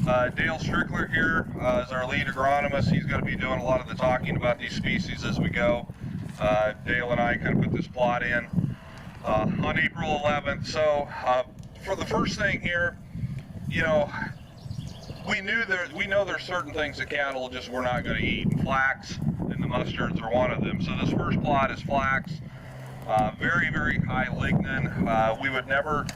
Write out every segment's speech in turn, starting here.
Dale Strickler here is our lead agronomist. He's going to be doing a lot of the talking about these species as we go. Dale and I kind of put this plot in on April 11th. So for the first thing here, you know, we know there's certain things that cattle just were not going to eat. Flax and the mustards are one of them. So this first plot is flax, very, very high lignin. We would never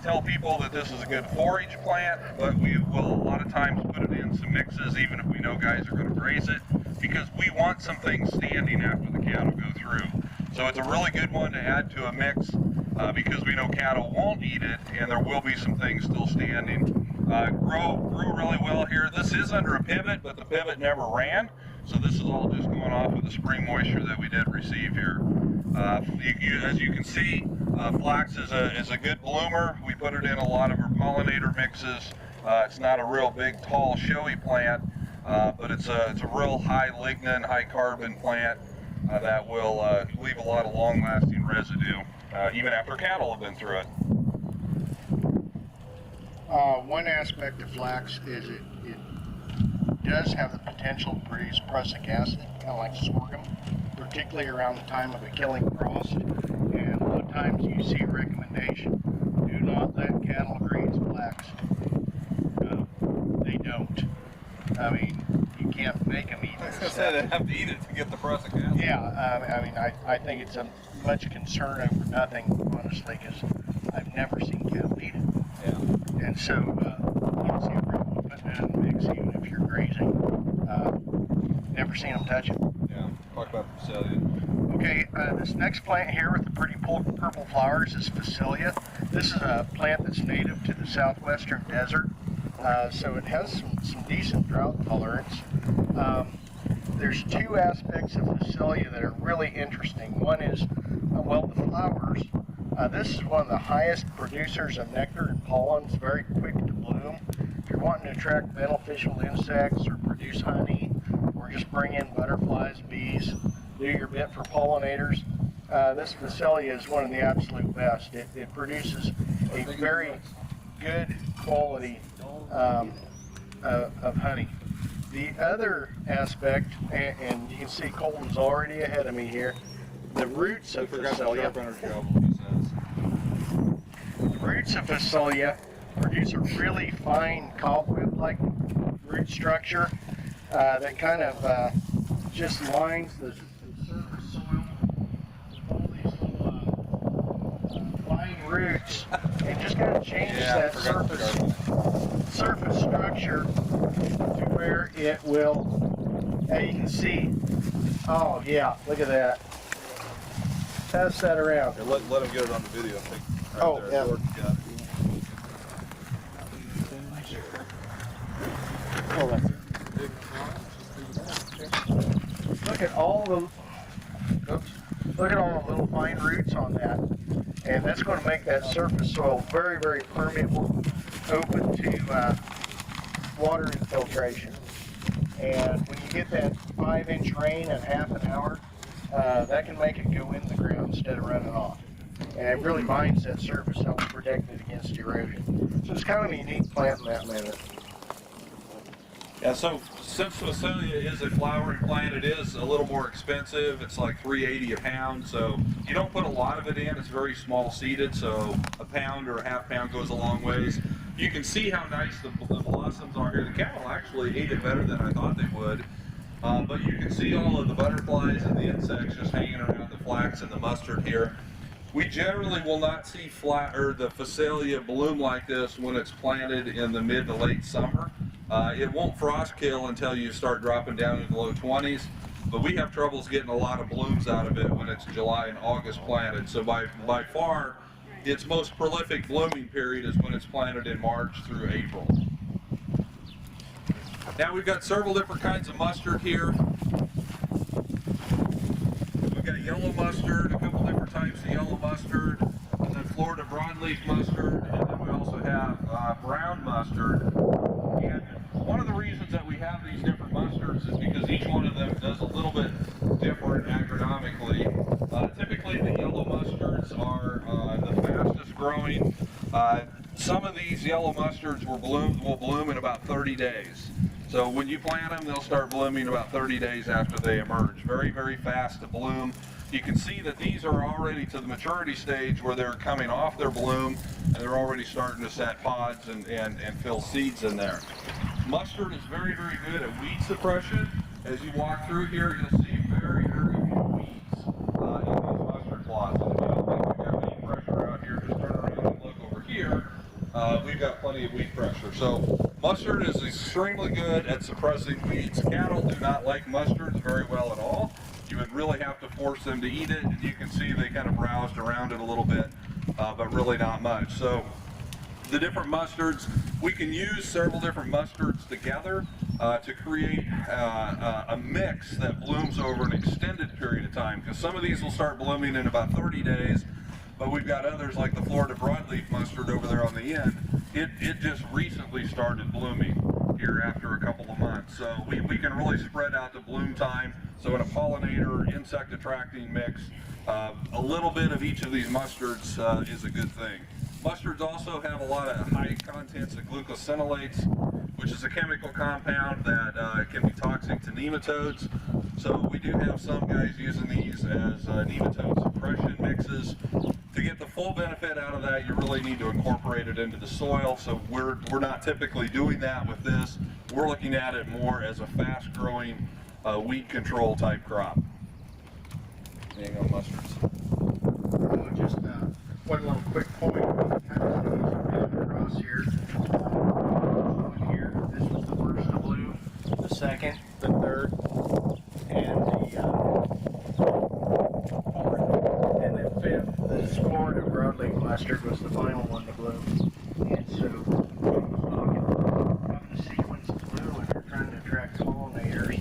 tell people that this is a good forage plant, but we will a lot of times put it in some mixes, even if we know guys are going to graze it, because we want some things standing after the cattle go through. So it's a really good one to add to a mix because we know cattle won't eat it, and there will be some things still standing. Grew really well here. This is under a pivot, but the pivot never ran, so this is all just going off of the spring moisture that we did receive here. As you can see, flax is a good bloomer. We put it in a lot of our pollinator mixes. It's not a real big, tall, showy plant, but it's a real high lignin, high carbon plant that will leave a lot of long-lasting residue, even after cattle have been through it. One aspect of flax is it does have the potential to produce prussic acid, kind of like sorghum, particularly around the time of a killing frost. And a lot of times you see a recommendation, do not let cattle graze flax. They don't. I mean, you can't make them eat it. I was going to say they have to eat it to get the prussic acid. Yeah, I mean, I think it's a much concern over nothing, honestly, because I've never seen cattle eat it. Yeah. And so, you don't see a problem with putting it in the mix, even if you're grazing. Never seen them touch it. Yeah, talk about the Phacelia. Okay, this next plant here with the pretty purple flowers is Phacelia. This is a plant that's native to the southwestern desert, so it has some decent drought tolerance. There's two aspects of Phacelia that are really interesting. One is, well, the flowers. This is one of the highest producers of nectar and pollen. It's very quick to bloom. If you're wanting to attract beneficial insects or produce honey, or just bring in butterflies, bees, do your bit for pollinators, this Phacelia is one of the absolute best. It produces a very good quality of honey. The other aspect, and you can see Colton's already ahead of me here, the roots of Phacelia. The roots of Phacelia produce a really fine cobweb-like root structure that kind of just lines the surface soil with all these little fine roots. It just kind of changes that surface structure to where it will, you can see, oh yeah, look at that. Pass that around. Here, let him get it on the video. I think right oh, there. yeah. Look at all the little fine roots on that, and that's going to make that surface soil very, very permeable, open to water infiltration. And when you get that 5-inch rain in half an hour, that can make it go in the ground instead of running off. And it really binds that surface, helps protect it against erosion. So it's kind of a unique plant in that manner. Yeah, so since Phacelia is a flowering plant, it is a little more expensive. It's like $3.80 a pound, so you don't put a lot of it in. It's very small seeded, so a pound or a half pound goes a long ways. You can see how nice the blossoms are here. The cattle actually ate it better than I thought they would. But you can see all of the butterflies and the insects just hanging around the flax and the mustard here. We generally will not see the Phacelia bloom like this when it's planted in the mid to late summer. It won't frost kill until you start dropping down into the low 20s, but we have troubles getting a lot of blooms out of it when it's July and August planted. So by far, its most prolific blooming period is when it's planted in March through April. Now we've got several different kinds of mustard here. We've got yellow mustard, a couple different types of yellow mustard, and then Florida broadleaf mustard, and then we also have brown mustard. And one of the reasons that we have these different mustards is because each one of them does a little bit different agronomically. Typically the yellow mustards are the fastest growing. some of these yellow mustards will bloom in about 30 days. So when you plant them, they'll start blooming about 30 days after they emerge. Very, very fast to bloom. You can see that these are already to the maturity stage where they're coming off their bloom and they're already starting to set pods and fill seeds in there. Mustard is very, very good at weed suppression. As you walk through here, you'll see very, very few weeds in these mustard plots. And if you don't think we've got weed pressure out here, just turn around and look over here. We've got plenty of weed pressure. So mustard is extremely good at suppressing weeds. Cattle do not like mustards very well at all. You would really have to force them to eat it, and you can see they kind of browsed around it a little bit, but really not much. So the different mustards, we can use several different mustards together to create a mix that blooms over an extended period of time, because some of these will start blooming in about 30 days, but we've got others like the Florida broadleaf mustard over there on the end. It just recently started blooming here after a couple of months. So we can really spread out the bloom time. So in a pollinator, insect attracting mix, a little bit of each of these mustards is a good thing. Mustards also have a lot of high contents of glucosinolates, which is a chemical compound that can be toxic to nematodes. So we do have some guys using these as nematode suppression mixes. To get the full benefit out of that, you really need to incorporate it into the soil. So we're not typically doing that with this. We're looking at it more as a fast-growing weed control type crop. There you go, mustards. Just one little quick point. Kind of across here. Here, this was the first to bloom, the second, the third, and the fourth, and the fifth. This Florida broadleaf mustard was the final one to bloom. And so, from the sequence of bloom, and they're trying to attract pollinators.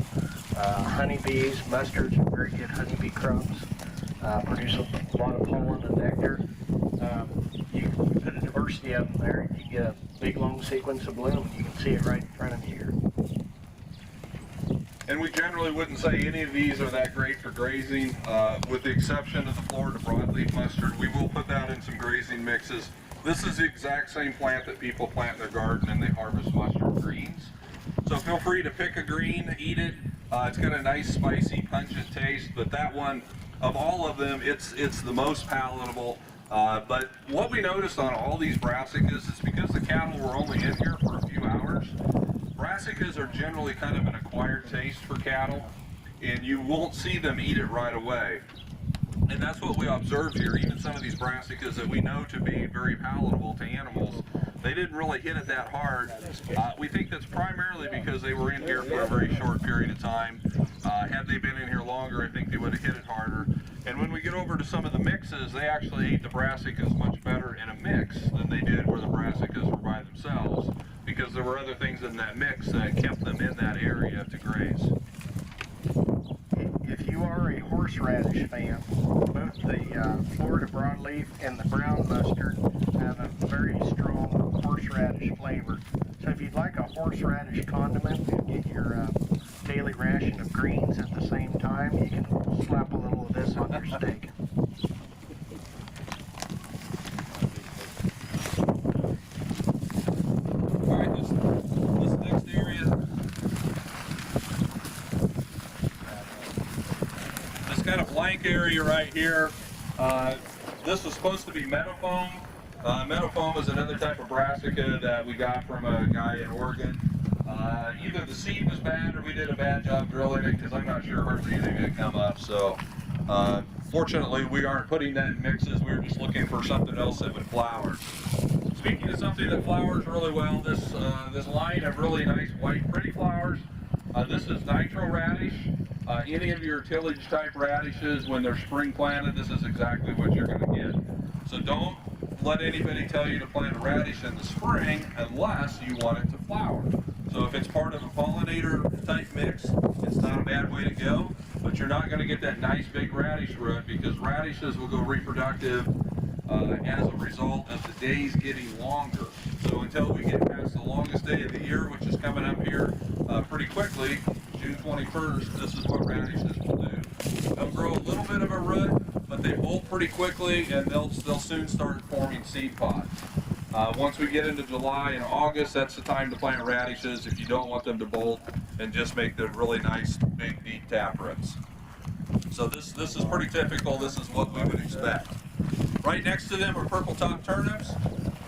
Honeybees, mustards are very good honeybee crops. Produce a lot of pollen and nectar. You put a diversity of them there, you get a big long sequence of bloom. You can see it right in front of you here. And we generally wouldn't say any of these are that great for grazing, with the exception of the Florida broadleaf mustard. We will put that in some grazing mixes. This is the exact same plant that people plant in their garden and they harvest mustard greens. So feel free to pick a green, eat it. It's got a nice spicy, pungent taste, but that one, of all of them, it's the most palatable. But what we noticed on all these brassicas is because the cattle were only in here for a few hours, brassicas are generally kind of an acquired taste for cattle, and you won't see them eat it right away. And that's what we observed here. Even some of these brassicas that we know to be very palatable to animals, they didn't really hit it that hard. We think that's primarily because they were in here for a very short period of time. Had they been in here longer, I think they would have hit it harder. And when we get over to some of the mixes, they actually ate the brassicas much better in a mix than they did where the brassicas were by themselves, because there were other things in that mix that kept them in that area to graze. If you are a horseradish fan, both the Florida broadleaf and the brown mustard have a very strong horseradish flavor. So if you'd like a horseradish condiment and get your daily ration of greens at the same time, you can slap a little of this on your steak. All right, this next area, This kind of blank area right here, this was supposed to be meadowfoam. Meadowfoam is another type of brassica that we got from a guy in Oregon. Either the seed was bad or we did a bad job drilling it, because I'm not sure hardly anything had come up. So fortunately we aren't putting that in mixes. We were just looking for something else that would flower. Speaking of something that flowers really well, this line of really nice white pretty flowers, this is Nitro Radish. Any of your tillage type radishes, when they're spring planted, this is exactly what you're going to get. So don't let anybody tell you to plant a radish in the spring unless you want it to flower. So if it's part of a pollinator type mix, it's not a bad way to go, but you're not going to get that nice big radish root, because radishes will go reproductive as a result of the days getting longer. So until we get past the longest day of the year, which is coming up here pretty quickly, June 21st, this is what radishes will do. They'll grow a little bit of a root, but they bolt pretty quickly, and they'll soon start forming seed pods. Once we get into July and August, that's the time to plant radishes if you don't want them to bolt and just make them really nice, big, deep taproots. So this is pretty typical. This is what we would expect. Right next to them are purple top turnips.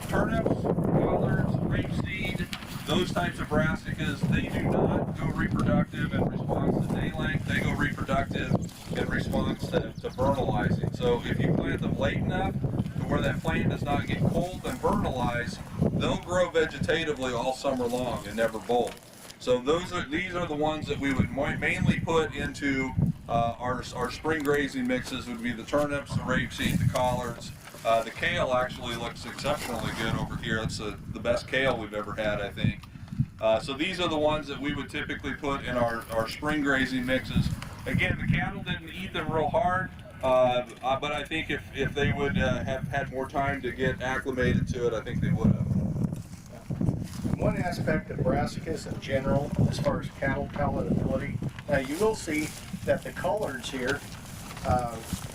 Turnips, collards, rapeseed, those types of brassicas, they do not go reproductive in response to day length. They go reproductive in response to vernalizing. So if you plant them late enough to where that plant does not get cold and vernalize, they'll grow vegetatively all summer long and never bolt. So these are the ones that we would mainly put into our spring grazing mixes. Would be the turnips, the rapeseed, the collards. The kale actually looks exceptionally good over here. It's the best kale we've ever had, I think. So these are the ones that we would typically put in our spring grazing mixes. Again, the cattle didn't eat them real hard, but I think if they would have had more time to get acclimated to it, I think they would have. One aspect of brassicas in general, as far as cattle palatability, now you will see that the collards here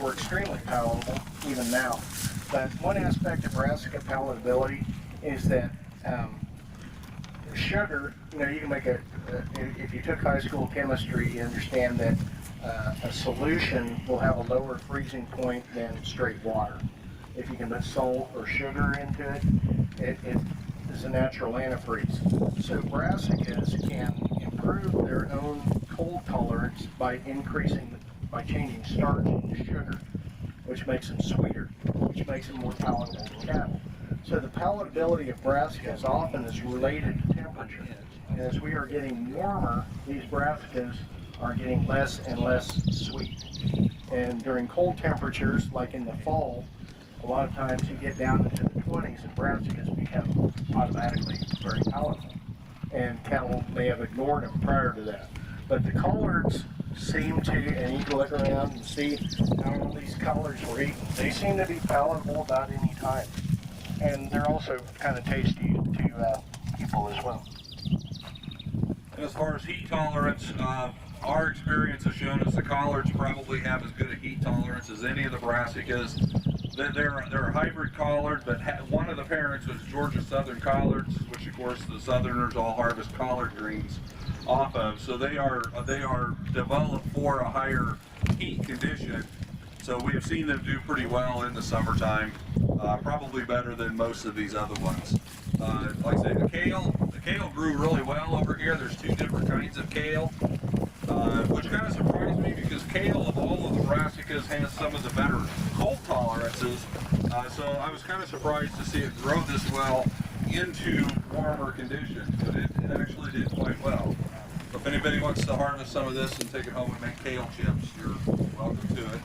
were extremely palatable even now. But one aspect of brassica palatability is that sugar, you know, you can make if you took high school chemistry, you understand that a solution will have a lower freezing point than straight water. If you can put salt or sugar into it, it is a natural antifreeze. So brassicas can improve their own cold tolerance by changing starch into sugar, which makes them sweeter, which makes them more palatable to cattle. So the palatability of brassicas often is related to temperature. And as we are getting warmer, these brassicas are getting less and less sweet. And during cold temperatures, like in the fall, a lot of times you get down into the 20s and brassicas become automatically very palatable. And cattle may have ignored them prior to that. But the collards seem to, and you can look around and see how all these collards were eaten. They seem to be palatable about any time. And they're also kind of tasty to people as well. And as far as heat tolerance, our experience has shown us the collards probably have as good a heat tolerance as any of the brassicas. They're a hybrid collard, but one of the parents was Georgia Southern collards, which of course the Southerners all harvest collard greens off of. So they are developed for a higher heat condition. So we have seen them do pretty well in the summertime, probably better than most of these other ones. Like I say, the kale grew really well over here. There's two different kinds of kale, which kind of surprised me because kale of all of the brassicas has some of the better cold tolerances. So I was kind of surprised to see it grow this well into warmer conditions, but it actually did quite well. So if anybody wants to harvest some of this and take it home and make kale chips, you're welcome to it.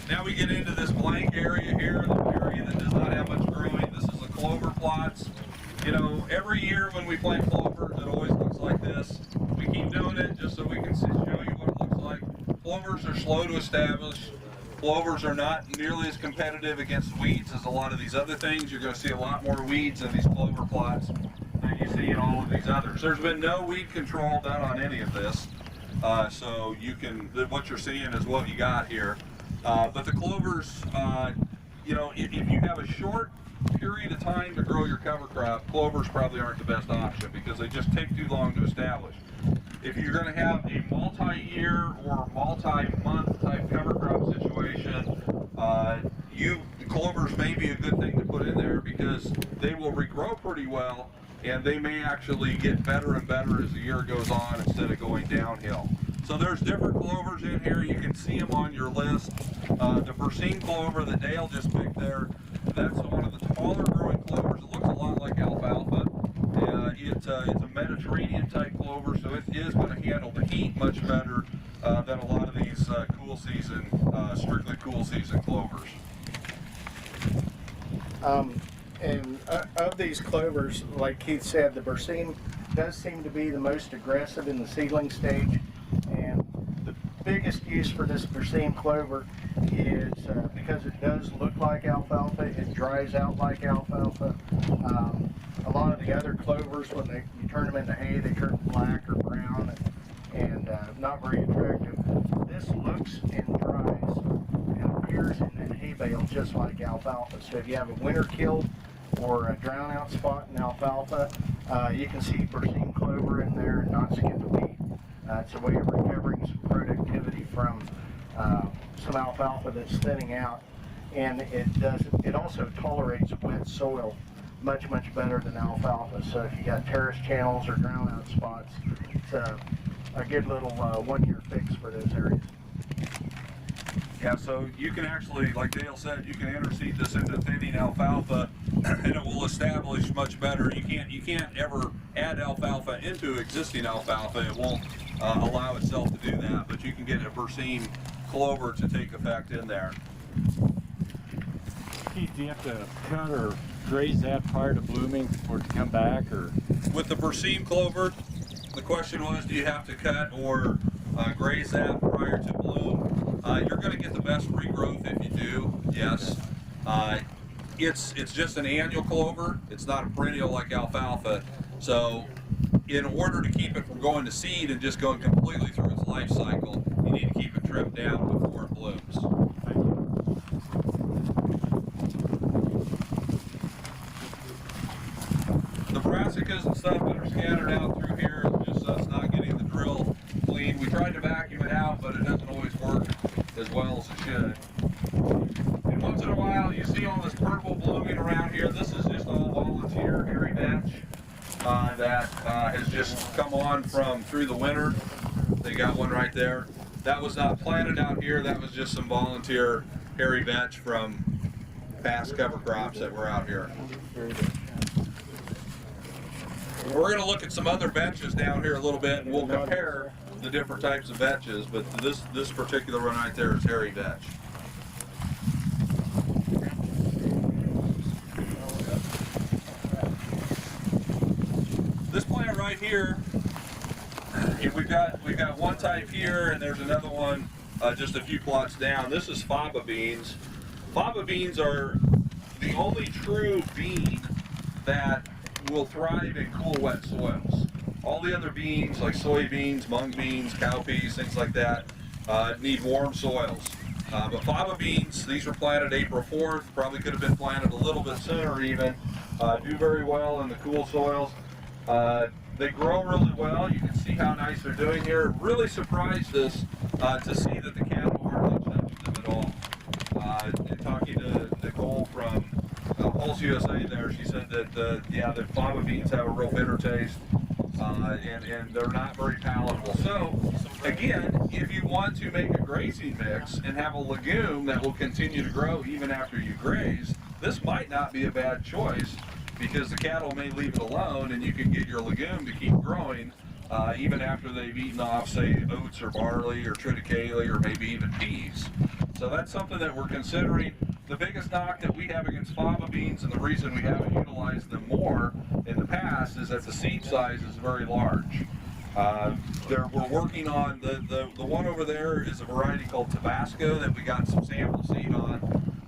Now we get into this blank area here, the area that does not have much growing. This is the clover plots. You know, every year when we plant clovers, it always looks like this. We keep doing it just so we can show you what it looks like. Clovers are slow to establish. Clovers are not nearly as competitive against weeds as a lot of these other things. You're going to see a lot more weeds in these clover plots than you see in all of these others. There's been no weed control done on any of this. So what you're seeing is what you got here. But the clovers, you know, if you have a short period of time to grow your cover crop, clovers probably aren't the best option because they just take too long to establish. If you're going to have a multi-year or multi-month type cover crop situation, clovers may be a good thing to put in there because they will regrow pretty well and they may actually get better and better as the year goes on instead of going downhill. So there's different clovers in here. You can see them on your list. The Berseem clover that Dale just picked there, that's one of the taller growing clovers. It looks a lot like alfalfa. It's a Mediterranean type clover, so it is going to handle the heat much better than a lot of these strictly cool season clovers. And of these clovers, like Keith said, the Berseem does seem to be the most aggressive in the seedling stage. And the biggest use for this Berseem clover is because it does look like alfalfa, it dries out like alfalfa. A lot of the other clovers, when you turn them into hay, they turn black or brown. and not very attractive. This looks and dries and appears in that hay bale just like alfalfa. So if you have a winter kill or a drown out spot in alfalfa, you can see Berseem clover in there and not skip a beat. It's a way of recovering some productivity from some alfalfa that's thinning out, and it also tolerates wet soil much better than alfalfa. So if you got terrace channels or drown out spots, it's a good little 1 year fix for those areas. Yeah, so you can actually, like Dale said, you can interseed this into thinning alfalfa, and it will establish much better. You can't ever add alfalfa into existing alfalfa. It won't allow itself to do that, but you can get a Berseem clover to take effect in there. Keith, do you have to cut or graze that prior to blooming for it to come back, or? With the Berseem clover, the question was, do you have to cut or graze that prior to bloom? You're going to get the best regrowth if you do, yes. It's just an annual clover. It's not a perennial like alfalfa. So in order to keep it from going to seed and just going completely through its life cycle, you need to keep it trimmed down before it blooms. The brassicas and stuff that are scattered out through here is just us not getting the drill clean. We tried to vacuum it out, but it doesn't always work as well as it should. And once in a while, you see all this purple blooming around here. This is just all volunteer hairy vetch that has just come on from through the winter. They got one right there. That was not planted out here. That was just some volunteer hairy vetch from past cover crops that were out here. We're going to look at some other vetches down here a little bit, and we'll compare the different types of vetches, but this particular one right there is hairy vetch. This plant right here, we've got one type here, and there's another one just a few plots down. This is Fava Beans. Fava Beans are the only true bean that will thrive in cool, wet soils. All the other beans, like soybeans, mung beans, cowpeas, things like that, need warm soils. But Fava Beans, these were planted April 4th, probably could have been planted a little bit sooner even, do very well in the cool soils. They grow really well. You can see how nice they're doing here. It really surprised us to see that the cattle hardly touched them at all. In talking to Nicole from Pulse USA there, she said that the Fava Beans have a real bitter taste, and they're not very palatable. So again, if you want to make a grazing mix and have a legume that will continue to grow even after you graze, this might not be a bad choice, because the cattle may leave it alone and you can get your legume to keep growing even after they've eaten off, say, oats or barley or triticale or maybe even peas. So that's something that we're considering. The biggest knock that we have against Fava Beans, and the reason we haven't utilized them more in the past, is that the seed size is very large. We're working on, the one over there is a variety called Tabasco that we got some sample seed on,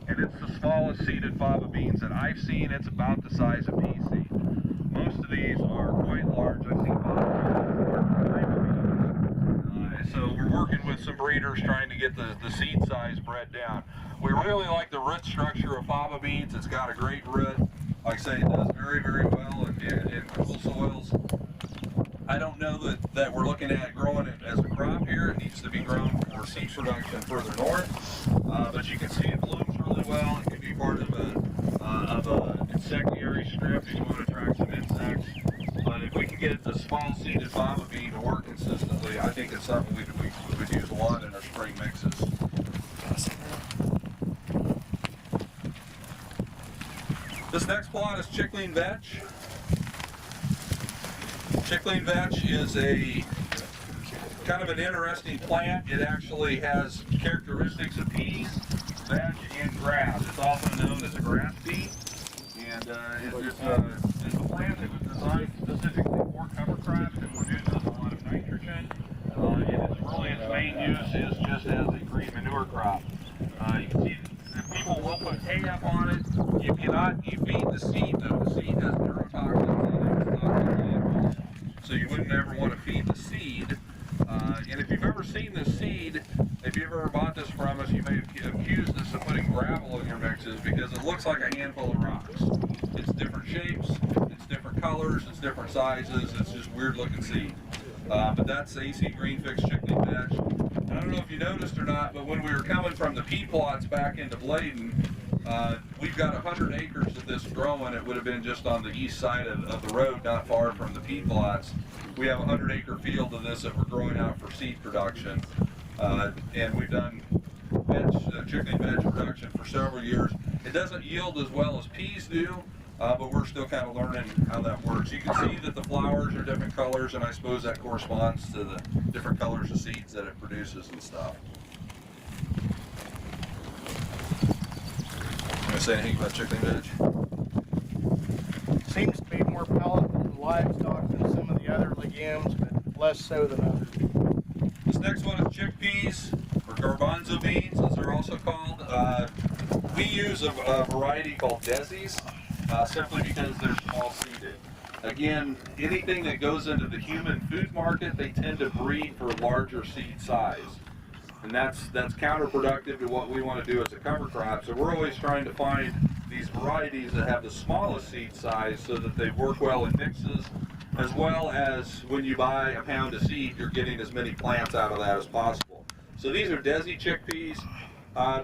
and it's the smallest seeded Fava Beans that I've seen. It's about the size of pea seed. Most of these are quite large. I've seen so we're working with some breeders trying to get the seed size bred down. We really like the root structure of Fava Beans. It's got a great root. Like I say, it does very, very well in cool soils. I don't know that we're looking at growing it as a crop here. It needs to be grown for seed production further north. But you can see it blooms really well. It can be part of a insectary strip if you want to attract some insects. But if we can get the small seeded Fava bean to work consistently, I think it's something we would use a lot in our spring mixes. This next plot is Chickling Vetch. Chickling Vetch is a kind of an interesting plant. It actually has characteristics of peas, vetch, and grass. It's often known as a grass pea, and it's a plant that was designed specifically for cover crops. It produces a lot of nitrogen, and its main use is just as a green manure crop. You can see that people will put hay up on it. You feed the seed though. The seed has neurotoxins in it. It's not really involved. So you wouldn't ever want to feed the seed And if you've ever seen this seed, if you ever bought this from us, you may have accused us of putting gravel in your mixes because it looks like a handful of rocks. It's different shapes, it's different colors, it's different sizes, it's just weird looking seed. But that's AC Green Fix Chickling Vetch. And I don't know if you noticed or not, but when we were coming from the pea plots back into Bladen, we've got 100 acres of this growing. It would have been just on the east side of the road, not far from the pea plots. We have a 100-acre field of this that we're growing out for seed production. And we've done chickling veg production for several years. It doesn't yield as well as peas do, but we're still kind of learning how that works. You can see that the flowers are different colors, and I suppose that corresponds to the different colors of seeds that it produces and stuff. You want to say anything about chickling veg? Seems to be more palatable to livestock than some of the other legumes, but less so than others. This next one is chickpeas, or garbanzo beans, as they're also called. We use a variety called Desi's, simply because they're small seeded. Again, anything that goes into the human food market, they tend to breed for larger seed size. And that's counterproductive to what we want to do as a cover crop. So we're always trying to find these varieties that have the smallest seed size so that they work well in mixes, as well as when you buy a pound of seed, you're getting as many plants out of that as possible. So these are Desi chickpeas.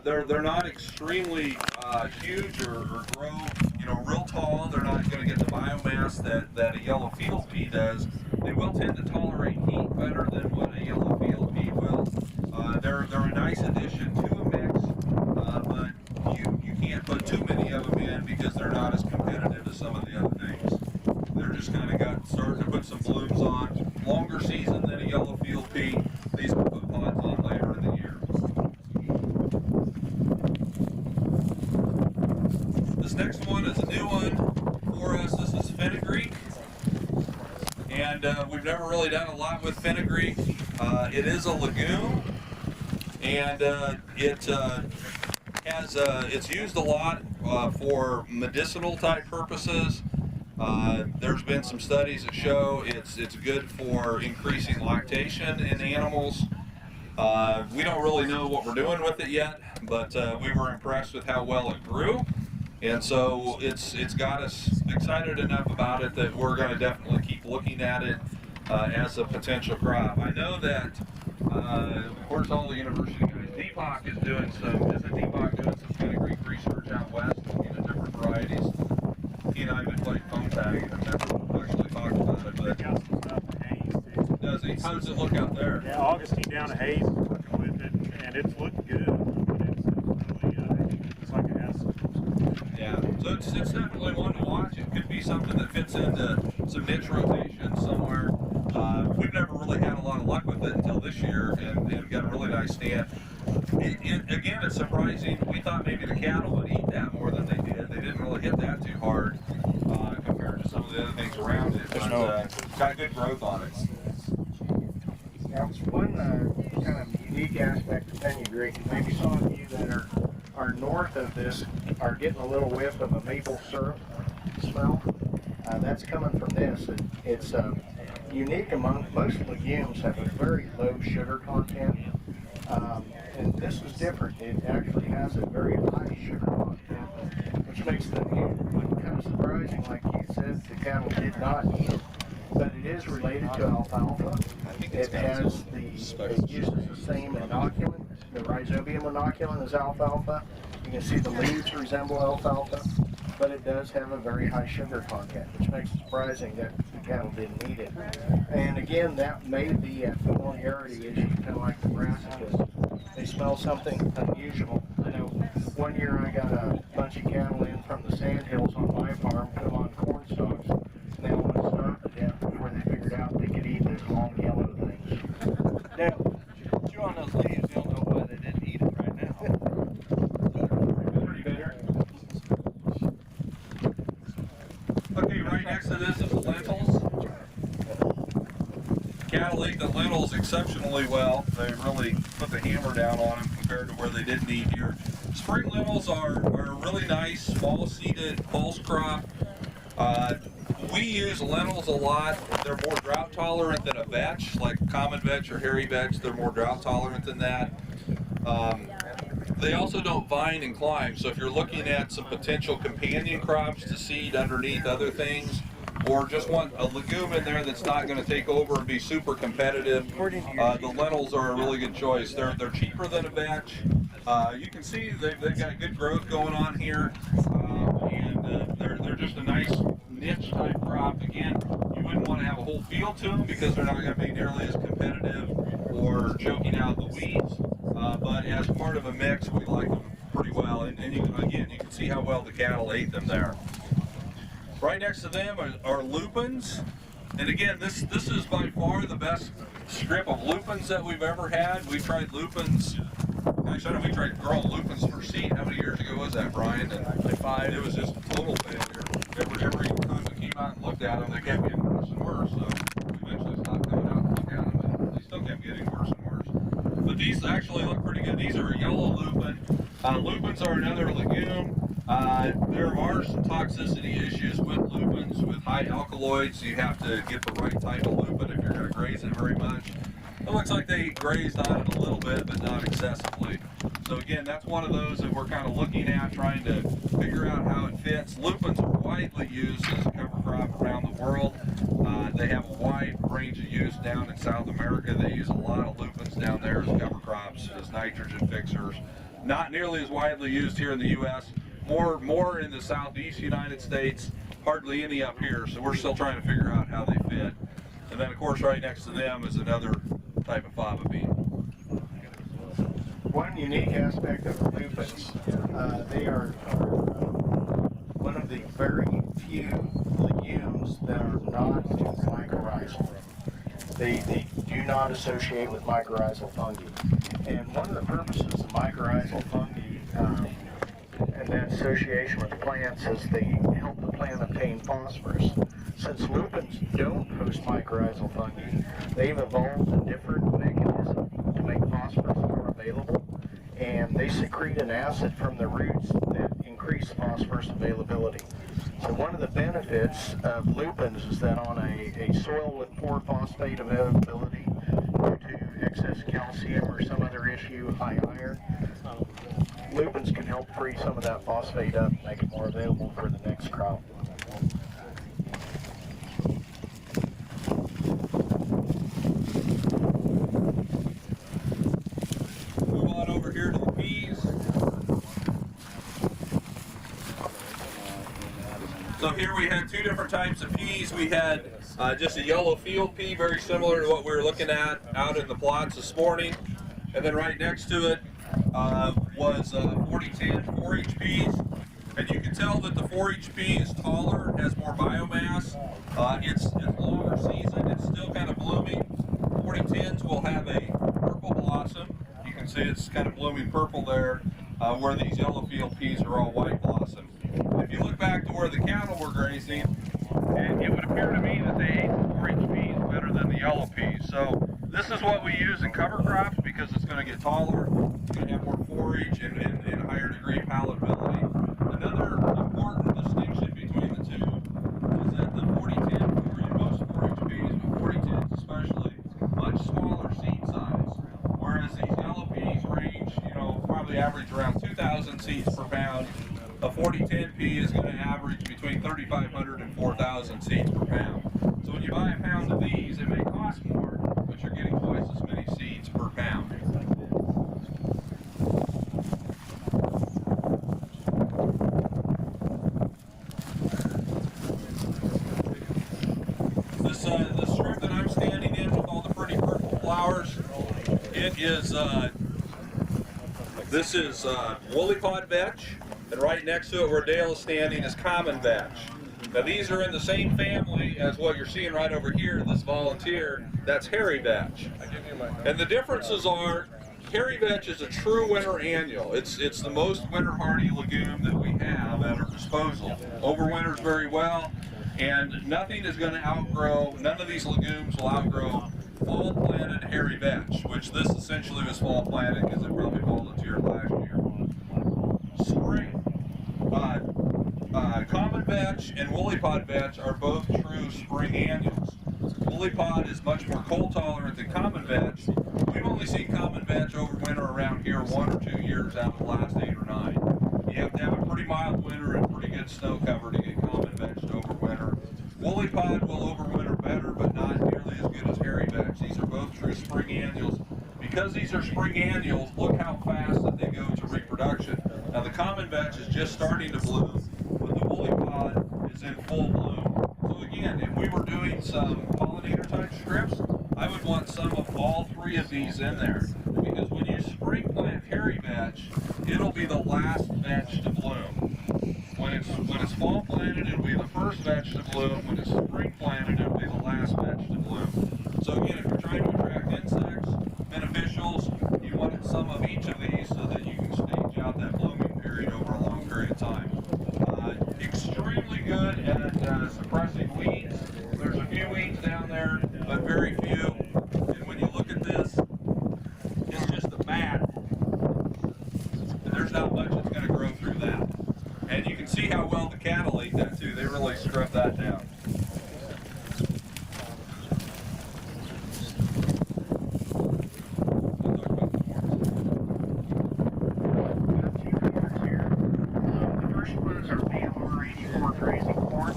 They're not extremely huge or grow, real tall. They're not going to get the biomass that a yellow field pea does. They will tend to tolerate heat better than what a yellow field pea will. They're a nice addition to a mix, but you can't put too many of them in because they're not as competitive as some of the other things. They're just kind of starting to put some blooms on. Longer season than a yellow field pea. These will put pods on later in the year. This next one is a new one for us. This is fenugreek. And we've never really done a lot with fenugreek. It is a legume, and it's used a lot for medicinal type purposes. There's been some studies that show it's good for increasing lactation in animals. We don't really know what we're doing with it yet, but we were impressed with how well it grew. And so it's got us excited enough about it that we're going to definitely keep looking at it as a potential crop. I know that Horizontal University guys, Deepak is doing some fenugreek research out west, looking at different varieties. He and I have been playing phone tag and never actually talked about it, but Got some stuff in Hayes. does he? How does it look out there? Yeah, Augustine down at Hayes is working with it, and it's looking good. It's like it has some. Yeah, so it's definitely one to watch. It could be something that fits into some niche rotation somewhere. We've never really had a lot of luck with it until this year, and got a really nice stand. Again, it's surprising. We thought maybe the cattle would eat that more than they did. They didn't really hit that too hard compared to some of the other things around it. But it's got good growth on it. Now, one kind of unique aspect of fenugreek, and maybe some of you that are north of this are getting a little whiff of a maple syrup smell. That's coming from this. It's unique among most legumes, have a very low sugar content. And this is different. It actually has a very high sugar content, which makes it kind of surprising. Like you said, the cattle did not eat it, but it is related to alfalfa. It uses the same inoculant, the rhizobium inoculant as alfalfa. You can see the leaves resemble alfalfa, but it does have a very high sugar content, which makes it surprising that the cattle didn't eat it. And again, that may be a familiarity issue, kind of like the brassicas. They smell something unusual. I know one year I got a bunch of cattle in from the sandhills on my farm, put them on corn stalks, and they almost starved to death before they figured out they could eat those long yellow things. Now, Chew on those leaves, you'll know why they didn't eat it right now. pretty bitter. Okay, right next to this is the lentils. Cattle eat the lentils exceptionally well. They really put the hammer down on them compared to where they didn't eat here. Spring lentils are really nice, small seeded pulse crop. We use lentils a lot. They're more drought tolerant than a vetch, like common vetch or hairy vetch. They're more drought tolerant than that. They also don't vine and climb, so if you're looking at some potential companion crops to seed underneath other things, or just want a legume in there that's not going to take over and be super competitive, the lentils are a really good choice. They're cheaper than a vetch. You can see they've got good growth going on here, and they're just a nice niche type crop. Again, you wouldn't want to have a whole field to them because they're not going to be nearly as competitive or choking out the weeds. But as part of a mix, we like them pretty well. And you can see how well the cattle ate them there. Right next to them are lupins. And again, this is by far the best strip of lupins that we've ever had. We've tried lupins. Gosh, I know we tried growing lupins for seed. How many years ago was that, Brian? And Like 5. it was just a total failure. Every time we came out and looked at them, they kept getting worse and worse. So we eventually stopped coming out and looking at them, and they still kept getting worse and worse. But these actually look pretty good. These are a yellow lupin. Lupins are another legume. There are some toxicity issues with lupins, with high alkaloids. You have to get the right type of lupin if you're going to graze it very much. It looks like they grazed on it a little bit, but not excessively. So again, that's one of those that we're kind of looking at, trying to figure out how it fits. Lupins are widely used as a cover crop around the world. They have a wide range of use down in South America. They use a lot of lupins down there as cover crops, as nitrogen fixers. Not nearly as widely used here in the U.S. More in the southeast United States, hardly any up here. So we're still trying to figure out how they fit. And then of course right next to them is another type of fava bean. One unique aspect of the lupins, they are one of the very few legumes that are not mycorrhizal. They do not associate with mycorrhizal fungi. And one of the purposes of mycorrhizal fungi and that association with the plants is they help the plant obtain phosphorus. Since lupins don't host mycorrhizal fungi, they've evolved a different mechanism to make phosphorus more available, and they secrete an acid from the roots that increase phosphorus availability. So one of the benefits of lupins is that on a soil with poor phosphate availability due to excess calcium or some other issue, high iron, lupins can help free some of that phosphate up and make it more available for the next crop. Move on over here to the peas. So here we had two different types of peas. We had just a yellow field pea, very similar to what we were looking at out in the plots this morning. And then right next to it was 4010 4-H peas. And you can tell that the 4-H pea is taller, has more biomass. It's longer season, it's still kind of blooming. 4010s will have a purple blossom. You can see it's kind of blooming purple there, where these yellow field peas are all white blossom. If you look back to where the cattle were grazing, And it would appear to me that they ate the 4-H peas better than the yellow peas. So this is what we use in cover crops because it's going to get taller, it's going to have more 4-H and higher degree palatability. Another important distinction between the two is that the 4010, most 4-H peas, but 4010s especially, much smaller seed size. Whereas these yellow peas range, probably average around 2,000 seeds per pound. A 4010 pea is going to average between 3,500 and 4,000 seeds per pound. So when you buy a pound of these, it may cost more, but you're getting twice as many seeds per pound. This strip that I'm standing in with all the pretty purple flowers, it is this is woolly pod vetch. And right next to it where Dale is standing is common vetch. Now these are in the same family as what you're seeing right over here, this volunteer, that's hairy vetch. And the differences are, hairy vetch is a true winter annual. It's the most winter hardy legume that we have at our disposal. Overwinters very well, and nothing is going to outgrow, none of these legumes will outgrow fall planted hairy vetch, which this essentially was fall planted because it probably volunteered last year. Spring. Common vetch vetch and woolly pod vetch are both true spring annuals. Woolly pod is much more cold tolerant than common vetch. We've only seen common vetch overwinter around here 1 or 2 years out of the last 8 or 9. You have to have a pretty mild winter and pretty good snow cover to get common vetch to overwinter. Woolly pod will overwinter better, but not nearly as good as hairy vetch. These are both true spring annuals. Because these are spring annuals, look how fast that they go to reproduction. Now the common vetch is just starting to bloom, but the woolly pod is in full bloom. So again, if we were doing some pollinator type strips, I would want some of all 3 of these in there. Because when you spring plant hairy vetch, it'll be the last vetch to bloom. When it's fall planted, it'll be the first vetch to bloom. When it's spring planted, it'll be the last vetch to bloom. So again, if you're trying to attract insects, beneficials, you want some of each of these so that you can stage out that blooming period over a long period of time. Extremely good at suppressing weeds. There's a few weeds down there, but very few. And when you look at this, it's just a mat. And there's not much that's going to grow through that. And you can see how well the cattle ate that too. They really scrubbed that down. Grazing corn,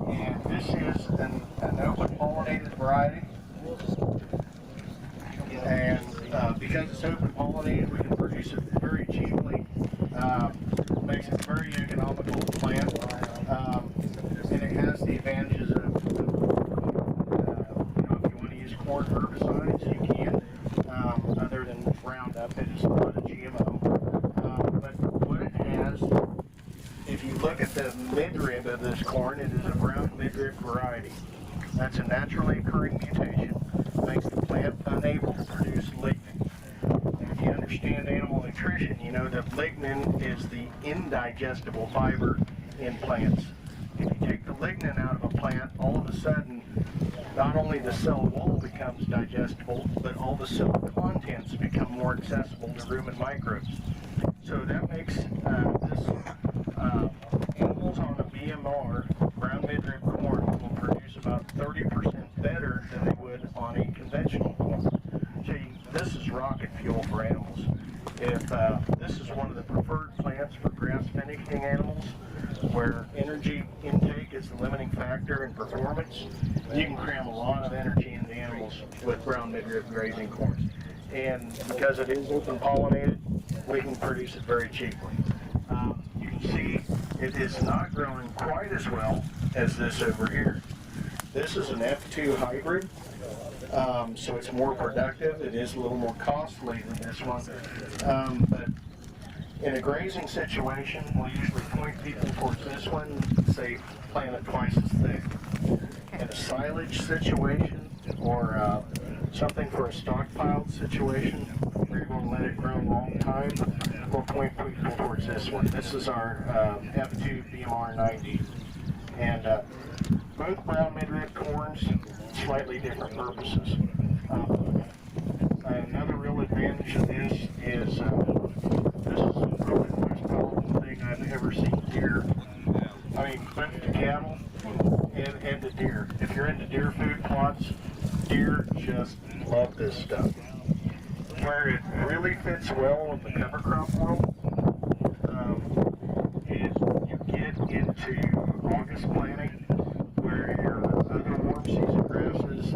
and this is an open pollinated variety. And because it's open pollinated, we can produce it very cheaply. Makes it very economical to plant, and it has the advantages of if you want to use corn herbicides, you can. Other than Roundup, it is not a GMO. But what it has, if you look at the midrib of this corn, it is a brown midrib variety. That's a naturally occurring mutation. Makes the plant unable to produce lignin. If you understand animal nutrition, you know that lignin is the indigestible fiber in plants. If you take the lignin out of a plant, all of a sudden, not only the cell wall becomes digestible, but all the cell contents become more accessible to rumen microbes. So that makes animals on a BMR, brown midrib corn, will produce about 30% better than they would on a conventional corn. So this is rocket fuel for animals. If this is one of the preferred plants for grass finishing animals, where energy intake is the limiting factor in performance, you can cram a lot of energy into animals with brown midrib grazing corn. And because it is open pollinated, we can produce it very cheaply. You can see it is not growing quite as well as this over here. This is an F2 hybrid, so it's more productive. It is a little more costly than this one. But in a grazing situation, we'll usually point people towards this one, say plant it twice as thick. In a silage situation or something for a stockpiled situation, we're going to let it grow a long time, we'll point people towards this one. This is our F2 BMR 90. And both brown midrib corns, slightly different purposes. Another real advantage of this is this is probably the most powerful thing I've ever seen deer. I mean, both to cattle and to deer. If you're into deer food plots, deer just love this stuff. Where it really fits well in the cover crop world is you get into August planting, where your other warm season grasses,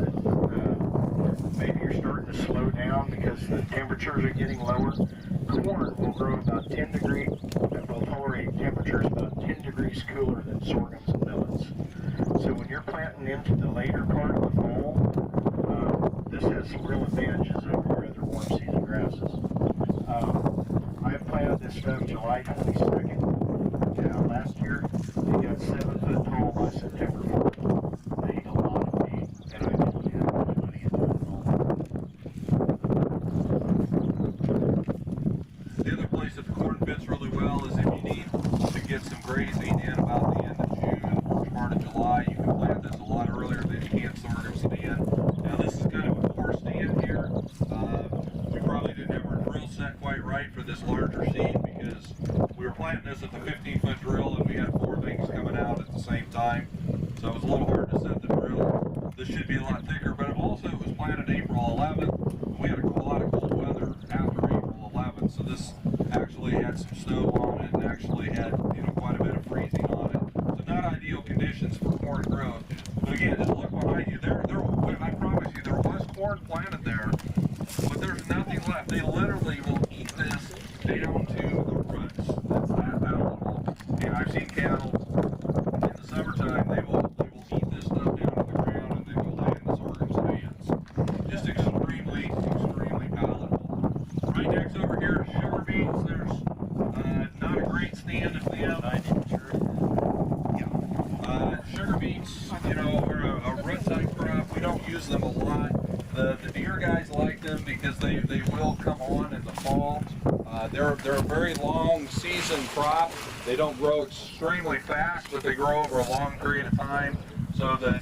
maybe you're starting to slow down because the temperatures are getting lower. Corn will grow about 10 degrees, will tolerate temperatures about 10 degrees cooler than sorghums and millets. So when you're planting into the later part of the fall, this has some real advantages over your other warm season grasses. I planted this stuff July 22nd. Last year, it got 7 foot tall by September 4th. They ate a lot of feed, and I didn't have much money into it at all. The other place that the corn fits really well is if you need to get some grazing in about the end of June, first part of July, you can plant this a lot earlier than you can sorghum stand. Now this is kind of a poor stand here. We probably didn't have our drill set quite right for this larger seed because we were planting this at the 15-foot drill and we had 4 things coming out at the same actually had quite a bit of freezing on it. So not ideal conditions for corn growth. But again, just look behind you. I promise you, there was corn planted there, but there's nothing left. They literally will eat this down to the roots. It's that valuable. And I've seen cattle in the summertime, they will eat this stuff down to the ground and then go lay in the sorghum's hands. Just extremely palatable. Right next over here is sugar beans. There's not a great stand of them. Sugar beets, are a root-type crop. We don't use them a lot. The deer guys like them because they will come on in the fall. They're a very long season crop. They don't grow extremely fast, but they grow over a long period of time. So that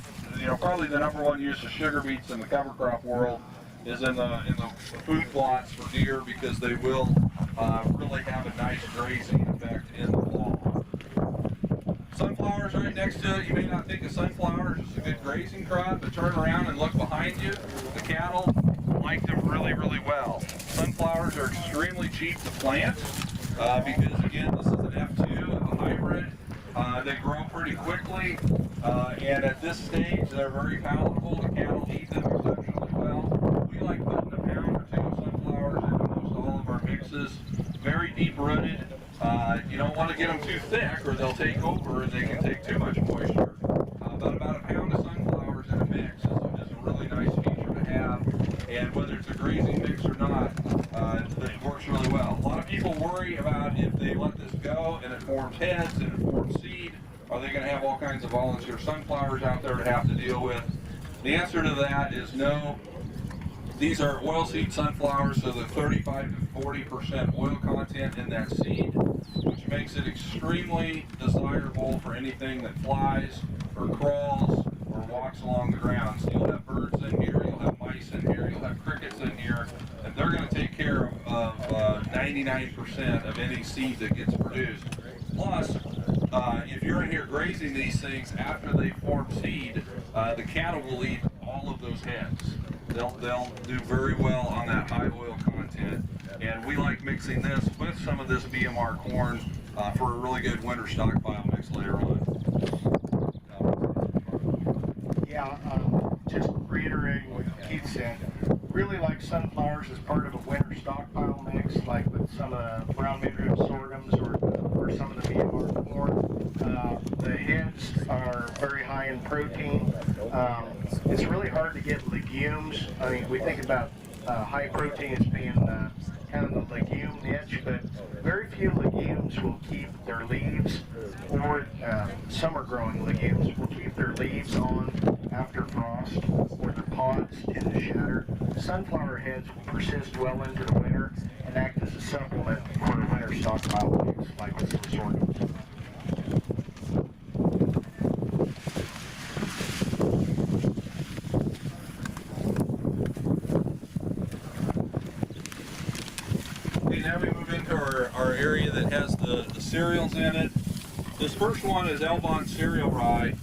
probably the number one use of sugar beets in the cover crop world is in the food plots for deer because they will really have a nice grazing effect in the fall. Sunflowers right next to it. You may not think of sunflowers as a good grazing crop, but turn around and look behind you. The cattle like them really well. Sunflowers are extremely cheap to plant because, again, this is an F2, a hybrid. They grow pretty quickly, and at this stage, they're very palatable. The cattle eat them exceptionally well. We like putting a pound or two of sunflowers into most all of our mixes. Very deep-rooted. You don't want to get them too thick or they'll take over and they can take too much moisture. But about a pound of sunflowers in a mix is a really nice feature to have. And whether it's a grazing mix or not, it works really well. A lot of people worry about if they let this go and it forms heads and it forms seed, are they going to have all kinds of volunteer sunflowers out there to have to deal with? The answer to that is no. These are oilseed sunflowers, so the 35 to 40% oil content in that seed, which makes it extremely desirable for anything that flies or crawls or walks along the ground. So you'll have birds in here, you'll have mice in here, you'll have crickets in here, and they're going to take care of 99% of any seed that gets produced. Plus, if you're in here grazing these things after they form seed, the cattle will eat all of those heads. They'll do very well on that high oil content, and we like mixing this with some of this BMR corn for a really good winter stockpile mix later on. Yeah, just reiterating what Keith said, really like sunflowers as part of a winter stockpile mix, like with some of the brown midrib sorghums or some of the BMR corn. The heads are very high in protein. It's really hard to get legumes. I mean, we think about high protein as being kind of the legume niche, but very few legumes will keep their leaves, or summer growing legumes will keep their leaves on after frost, or their pods tend to shatter. Sunflower heads will persist well into the winter and act as a supplement for a winter stockpile mix, like with some sorghums. Now we move into our area that has the cereals in it. This first one is Elbon Cereal Rye,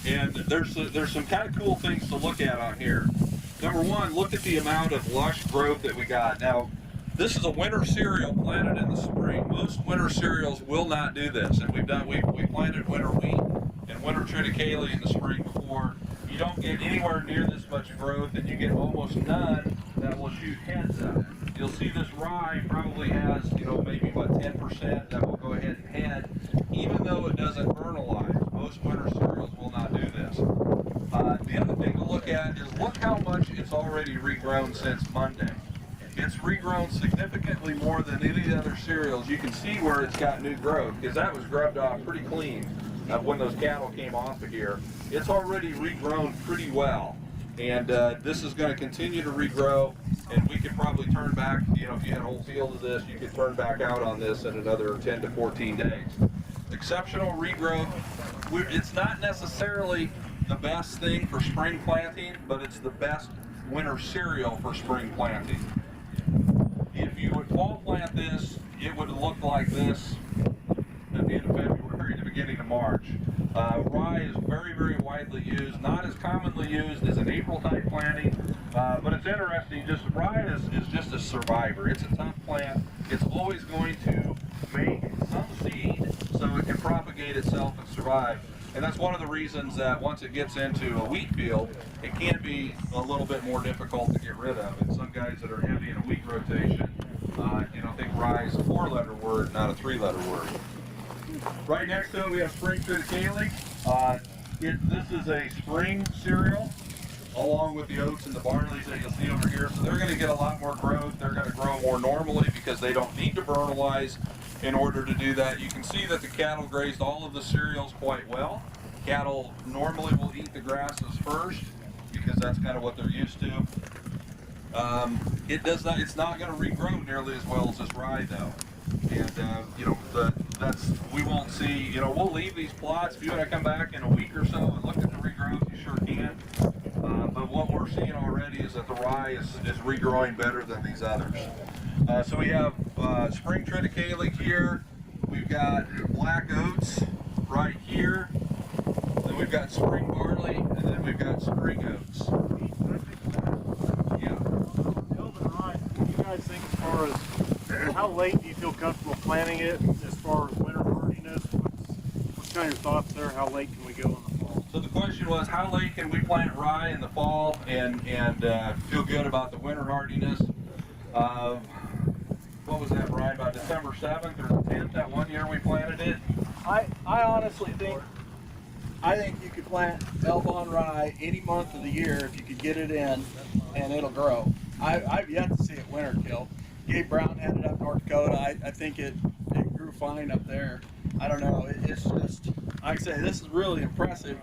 and there's some kind of cool things to look at on here. Number one, look at the amount of lush growth that we got. Now, this is a winter cereal planted in the spring. Most winter cereals will not do this, and we planted winter wheat and winter triticale in the spring before. You don't get anywhere near this much growth, and you get almost none that will shoot heads out. You'll see this rye probably has, maybe about 10% that will go ahead and head, even though it doesn't vernalize. Most winter cereals will not do this. The other thing to look at is look how much it's already regrown since Monday. It's regrown significantly more than any of the other cereals. You can see where it's got new growth, because that was grubbed off pretty clean when those cattle came off of here. It's already regrown pretty well. And this is going to continue to regrow, and we could probably turn back, if you had a whole field of this, you could turn back out on this in another 10 to 14 days. Exceptional regrowth. It's not necessarily the best thing for spring planting, but it's the best winter cereal for spring planting. If you would fall plant this, it would look like this at the end of February, the beginning of March. Rye is very, very widely used, not as commonly used as an April type planting, but it's interesting. Rye is just a survivor. It's a tough plant. It's always going to make some seed, propagate itself and survive. And that's one of the reasons that once it gets into a wheat field, it can be a little bit more difficult to get rid of. And some guys that are heavy in a wheat rotation, think rye is a 4-letter word, not a 3-letter word. Right next to it, we have spring triticale. This is a spring cereal, along with the oats and the barleys that you'll see over here. So they're going to get a lot more growth. They're going to grow more normally because they don't need to vernalize in order to do that. You can see that the cattle grazed all of the cereals quite well. Cattle normally will eat the grasses first because that's kind of what they're used to. It's not going to regrow nearly as well as this rye though. And we won't see, we'll leave these plots. If you want to come back in a week or so and look at the regrowth, you sure can. But what we're seeing already is that the rye is regrowing better than these others. So we have spring triticale here. We've got black oats right here. Then we've got spring barley, and then we've got spring oats. Yeah. Elbon, Rye, what do you guys think as far as how late do you feel comfortable planting it? As far as winter hardiness, what's kind of your thoughts there? How late can we go in the fall? So the question was, how late can we plant rye in the fall and feel good about the winter hardiness? What was that, Brian? About December 7th or the 10th? That one year we planted it. I honestly think you could plant Elbon Rye any month of the year if you could get it in, and it'll grow. I've yet to see it winter kill. Gabe Brown had it up North Dakota. I think it grew fine up there. I don't know. It's just, like I say, this is really impressive.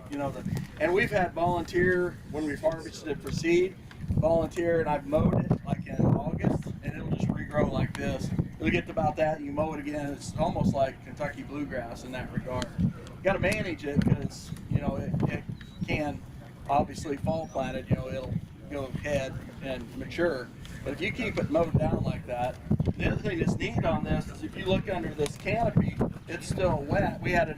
And we've had volunteer when we've harvested it for seed. Volunteer, and I've mowed it like in August, and it'll just regrow like this. It'll get to about that, and you mow it again. It's almost like Kentucky bluegrass in that regard. You got to manage it because it can obviously fall planted. It'll go ahead and mature. But if you keep it mowed down like that, the other thing that's neat on this is if you look under this canopy, it's still wet. We had a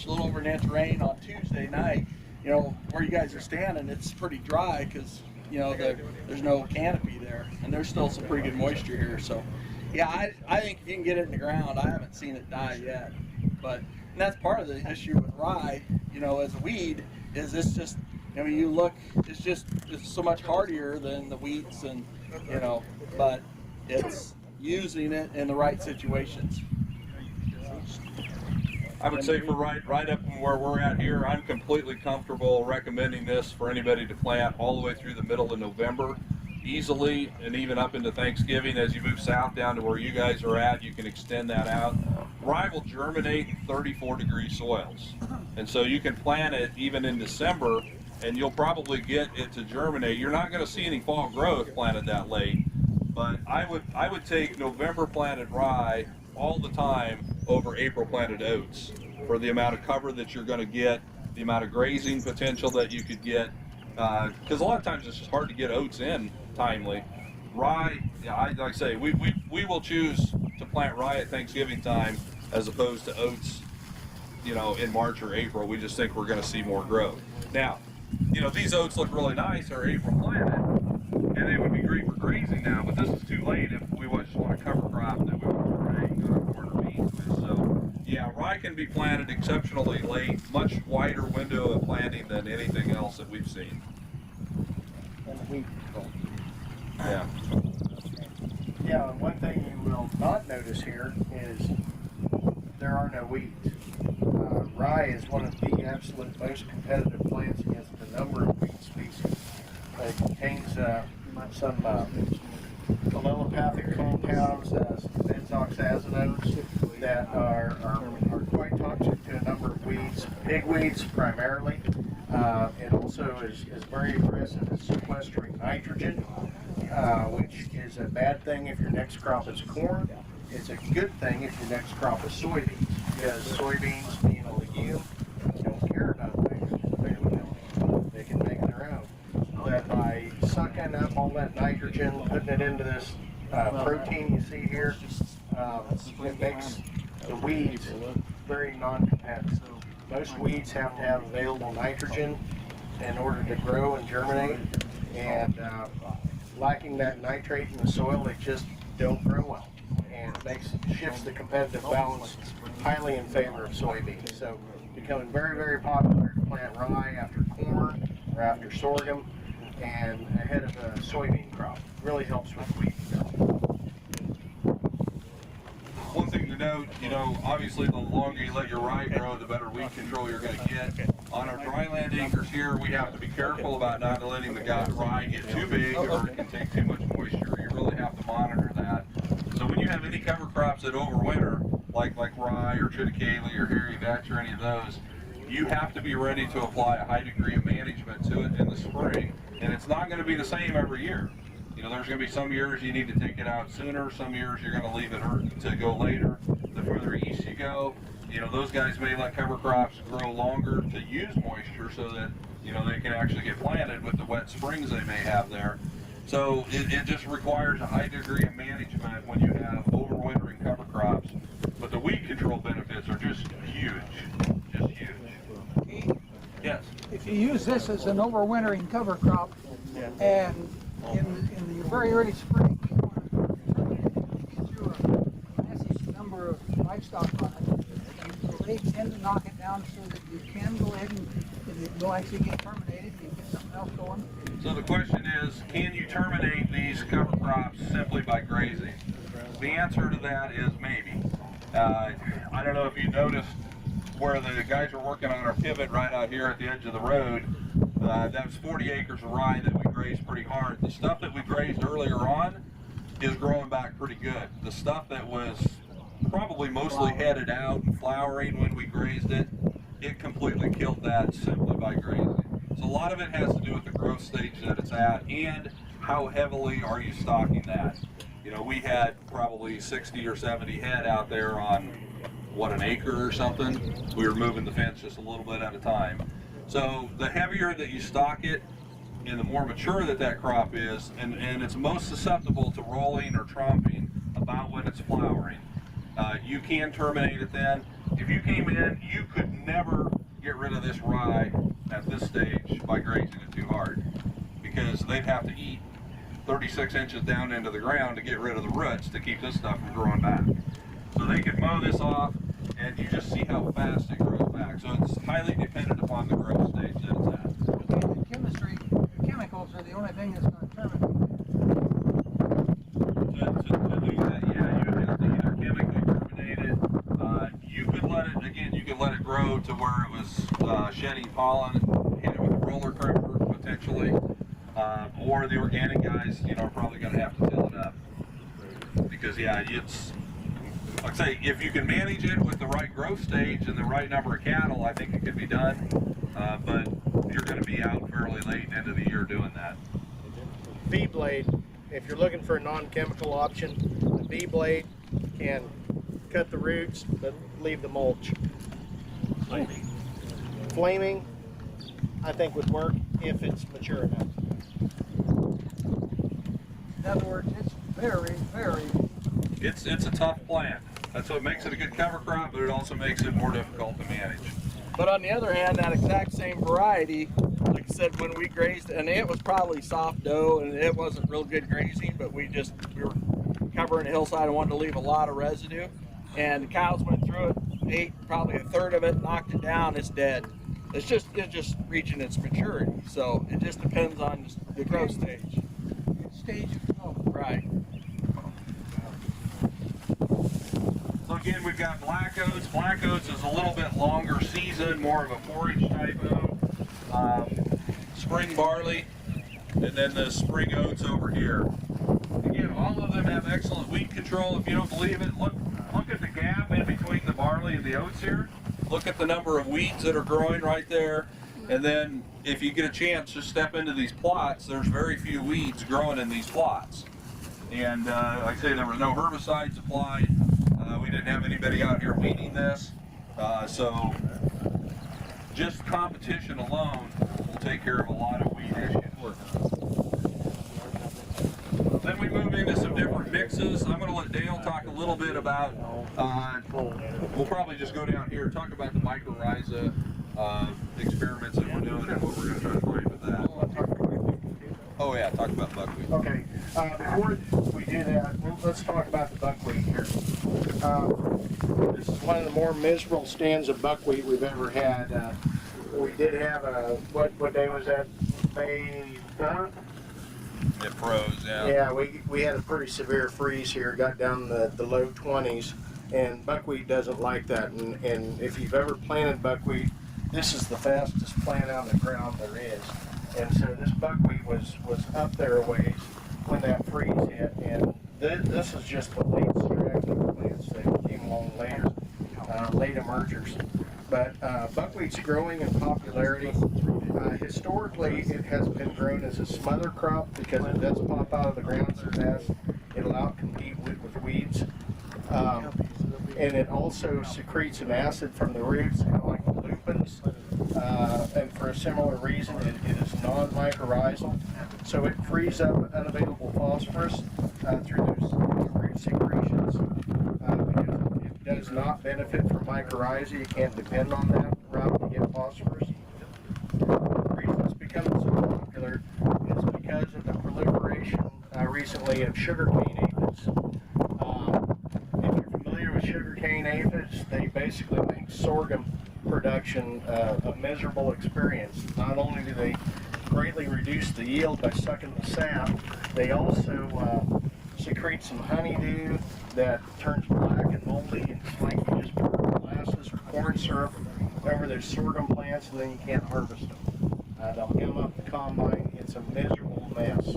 little over an inch of rain on Tuesday night. Where you guys are standing, it's pretty dry because there's no canopy there, and there's still some pretty good moisture here. So, yeah, I think if you can get it in the ground, I haven't seen it die yet. But and that's part of the issue with rye, as a weed, is it's just, you look, it's so much hardier than the wheats, and but it's using it in the right situations. I would say for right up from where we're at here, I'm completely comfortable recommending this for anybody to plant all the way through the middle of November, easily, and even up into Thanksgiving. As you move south down to where you guys are at, you can extend that out. Rye will germinate in 34-degree soils, and so you can plant it even in December, and you'll probably get it to germinate. You're not going to see any fall growth planted that late, but I would take November planted rye all the time over April planted oats for the amount of cover that you're going to get, the amount of grazing potential that you could get, because a lot of times it's just hard to get oats in timely. Rye, like I say, we will choose to plant rye at Thanksgiving time as opposed to oats, in March or April. We just think we're going to see more growth. Now, these oats look really nice, they're April planted, and they would be great for grazing now, but this is too late if we just want a cover crop that we want to bring corn or beans with. So, yeah, rye can be planted exceptionally late, much wider window of planting than anything else that we've seen. Yeah. Yeah, and one thing you will not notice here is there are no weeds. Rye is one of the absolute most competitive plants against a number of weed species. It contains some allelopathic compounds, some benzoxazinones that are quite toxic to a number of weeds, pigweeds primarily. It also is very aggressive at sequestering nitrogen, which is a bad thing if your next crop is corn. It's a good thing if your next crop is soybeans, because soybeans, being a legume, don't care about nitrogen. They can make their own. But by sucking up all that nitrogen, putting it into this protein you see here, it makes the weeds very non-competitive. Most weeds have to have available nitrogen in order to grow and germinate, and lacking that nitrate in the soil, they just don't grow well. shifts the competitive balance highly in favor of soybeans. So becoming very, very popular to plant rye after corn or after sorghum and ahead of a soybean crop. Really helps with wheat control. One thing to note, obviously the longer you let your rye grow, the better weed control you're going to get. On our dryland acres here, we have to be careful about not letting the rye get too big or it can take too much moisture. You really have to monitor that. So when you have any cover crops that overwinter, like rye or triticale or hairy vetch or any of those, you have to be ready to apply a high degree of management to it in the spring. And it's not going to be the same every year. There's going to be some years you need to take it out sooner, some years you're going to leave it to go later. The further east you go, those guys may let cover crops grow longer to use moisture so that, they can actually get planted with the wet springs they may have there. So it just requires a high degree of management when you have overwintering cover crops. But the weed control benefits are just huge, just huge. Yes? If you use this as an overwintering cover crop, and in the very early spring, you want to get through a massive number of livestock on it, they tend to knock it down so that you can go ahead and it will actually get terminated and get something else going. So the question is, can you terminate these cover crops simply by grazing? The answer to that is maybe. I don't know if you noticed where the guys are working on our pivot right out here at the edge of the road. That was 40 acres of rye that we grazed pretty hard. The stuff that we grazed earlier on is growing back pretty good. The stuff that was probably mostly headed out and flowering when we grazed it, it completely killed that simply by grazing. So a lot of it has to do with the growth stage that it's at and how heavily are you stocking that. We had probably 60 or 70 head out there on, an acre or something. We were moving the fence just a little bit at a time. So the heavier that you stock it and the more mature that crop is, and it's most susceptible to rolling or tromping about when it's flowering, you can terminate it then. If you came in, you could never get rid of this rye at this stage by grazing it too hard, because they'd have to eat 36 inches down into the ground to get rid of the roots to keep this stuff from growing back. So they could mow this off and you just see how fast it grows back. So it's highly dependent upon the growth stage that it's at. Okay, the chemistry, the chemicals are the only thing that's going to terminate. To do that, yeah, you would have to either chemically terminate it. You could let it grow to where it was shedding pollen, hit it with a roller cripper potentially, or the organic guys, are probably going to have to till it up. Because it's, like I say, if you can manage it with the right growth stage and the right number of cattle, I think it could be done. But you're going to be out fairly late into the year doing that. V-blade, if you're looking for a non-chemical option, the V-blade can cut the roots but leave the mulch. Flaming, I think would work if it's mature enough. In other words, it's very, very. It's a tough plant. That's what makes it a good cover crop, but it also makes it more difficult to manage. But on the other hand, that exact same variety, like I said, when we grazed, and it was probably soft dough, and it wasn't real good grazing, but we were covering a hillside and wanted to leave a lot of residue. And the cows went through it, ate probably a third of it, knocked it down, it's dead. It's just reaching its maturity. So it just depends on the growth stage. Stage of growth. Right. So again, we've got black oats. Black oats is a little bit longer season, more of a forage type oat. Spring barley, and then the spring oats over here. Again, all of them have excellent weed control. If you don't believe it, look at the gap in between the barley and the oats here. Look at the number of weeds that are growing right there. And then if you get a chance, just step into these plots. There's very few weeds growing in these plots. And like I say, there was no herbicides applied. We didn't have anybody out here weeding this. So just competition alone will take care of a lot of weed issues. Then we move into some different mixes. I'm going to let Dale talk a little bit about, we'll probably just go down here and talk about the mycorrhiza experiments that we're doing and what we're going to try to find with that. Oh yeah, talk about buckwheat. Okay, before we do that, let's talk about the buckwheat here. This is one of the more miserable stands of buckwheat we've ever had. We did have what day was that? May 4th? It froze, yeah. Yeah, we had a pretty severe freeze here, got down the low 20s, and buckwheat doesn't like that. And if you've ever planted buckwheat, this is the fastest plant on the ground there is. And so this buckwheat was up there a ways when that freeze hit, and this is just the late straggling plants that came along later, late emergers. But buckwheat's growing in popularity. Historically, it has been grown as a smother crop because it does pop out of the ground so fast. It'll outcompete with weeds. And it also secretes an acid from the roots, kind of like the lupins. And for a similar reason, it is non-mycorrhizal. So it frees up unavailable phosphorus through those root secretions. Because it does not benefit from mycorrhizae. You can't depend on that route to get phosphorus. The reason it's becoming so popular is because of the proliferation recently of sugarcane aphids. If you're familiar with sugarcane aphids, they basically make sorghum production a miserable experience. Not only do they greatly reduce the yield by sucking the sap, they also secrete some honeydew that turns black and moldy, and it's like you just pour molasses or corn syrup over those sorghum plants and then you can't harvest them. They'll hem up the combine. It's a miserable mess.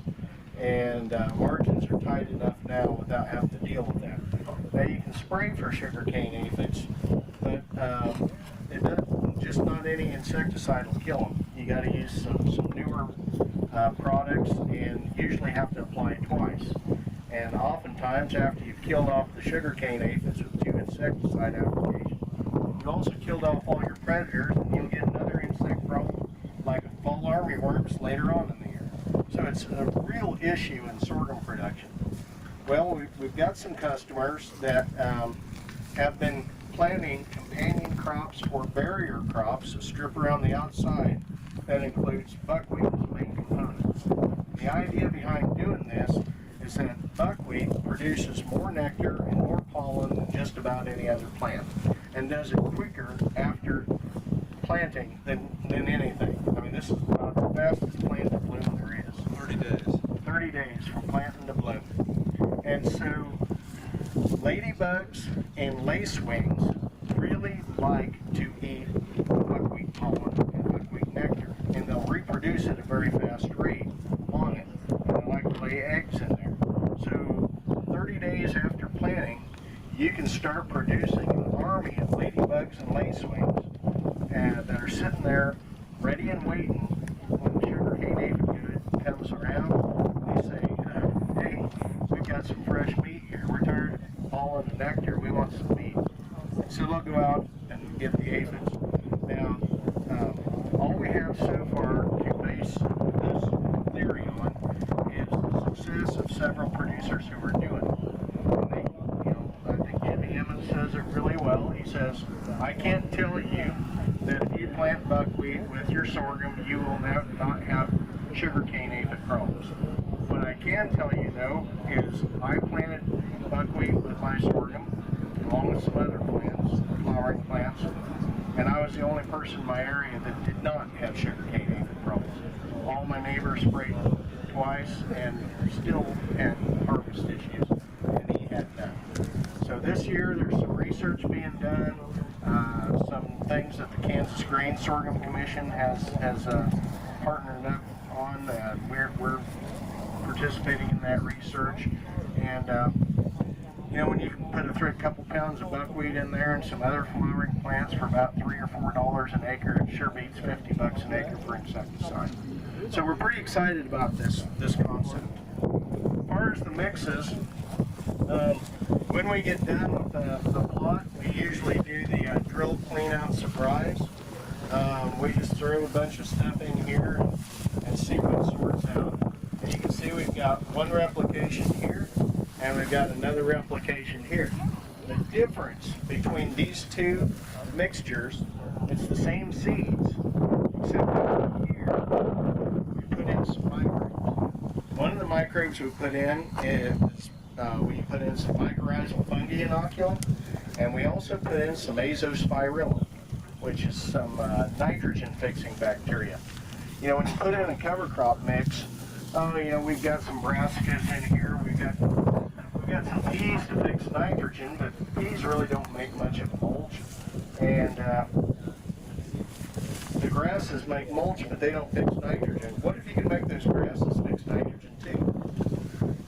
And margins are tight enough now without having to deal with that. Now you can spray for sugarcane aphids, but just not any insecticide will kill them. You got to use some newer products, and usually have to apply it twice. And oftentimes, after you've killed off the sugarcane aphids with 2 insecticide applications, you've also killed off all your predators, and you'll get another insect problem like fall armyworms later on in the year. So it's a real issue in sorghum production. Well, we've got some customers that have been planting companion crops or barrier crops, a strip around the outside that includes buckwheat as the main components. The idea behind doing this is that buckwheat produces more nectar and more pollen than just about any other plant, and does it quicker after planting than anything. I mean, this is about the fastest plant to bloom there is. 30 days. 30 days from planting to bloom. And so ladybugs and lacewings really like to eat buckwheat pollen and buckwheat nectar, and they'll reproduce at a very fast rate on it. And they like to lay eggs in there. So 30 days after planting, you can start producing an army of ladybugs and lacewings that are sitting there ready and waiting when the sugarcane aphid comes around. They say, hey, we've got some fresh meat here. We're tired of pollen and nectar. We want some meat. So they'll go out and get the aphids. Now, all we have so far to base this theory on is the success of several producers who are doing it. And they, I think Jimmy Emmons says it really well. He says, I can't tell you that if you plant buckwheat with your sorghum, you will not have sugarcane aphid problems. What I can tell you, though, is I planted buckwheat with my sorghum, along with some other plants, flowering plants, and I was the only person in my area that did not have sugarcane aphid problems. All my neighbors sprayed twice and still had harvest issues, and he had none. So this year there's some research being done, some things that the Kansas Grain Sorghum Commission has partnered up on. We're participating in that research, and when you can put a couple pounds of buckwheat in there and some other flowering plants for about $3 or $4 an acre, it sure beats $50 an acre for insecticide. So we're pretty excited about this concept. As far as the mixes, when we get done with the plot, we usually do the drill clean out surprise. We just throw a bunch of stuff in here and see what sorts out. And you can see we've got one replication here, and we've got another replication here. The difference between these two mixtures, it's the same seeds, except here we put in some microbes. One of the microbes we put in is We put in some mycorrhizal fungi inoculum, and we also put in some azospirillum, which is some nitrogen fixing bacteria. You know, when you put in a cover crop mix, you know, we've got some brassicas in here, we've got some peas to fix nitrogen, but peas really don't make much of a mulch. And the grasses make mulch, but they don't fix nitrogen. What if you can make those grasses fix nitrogen too?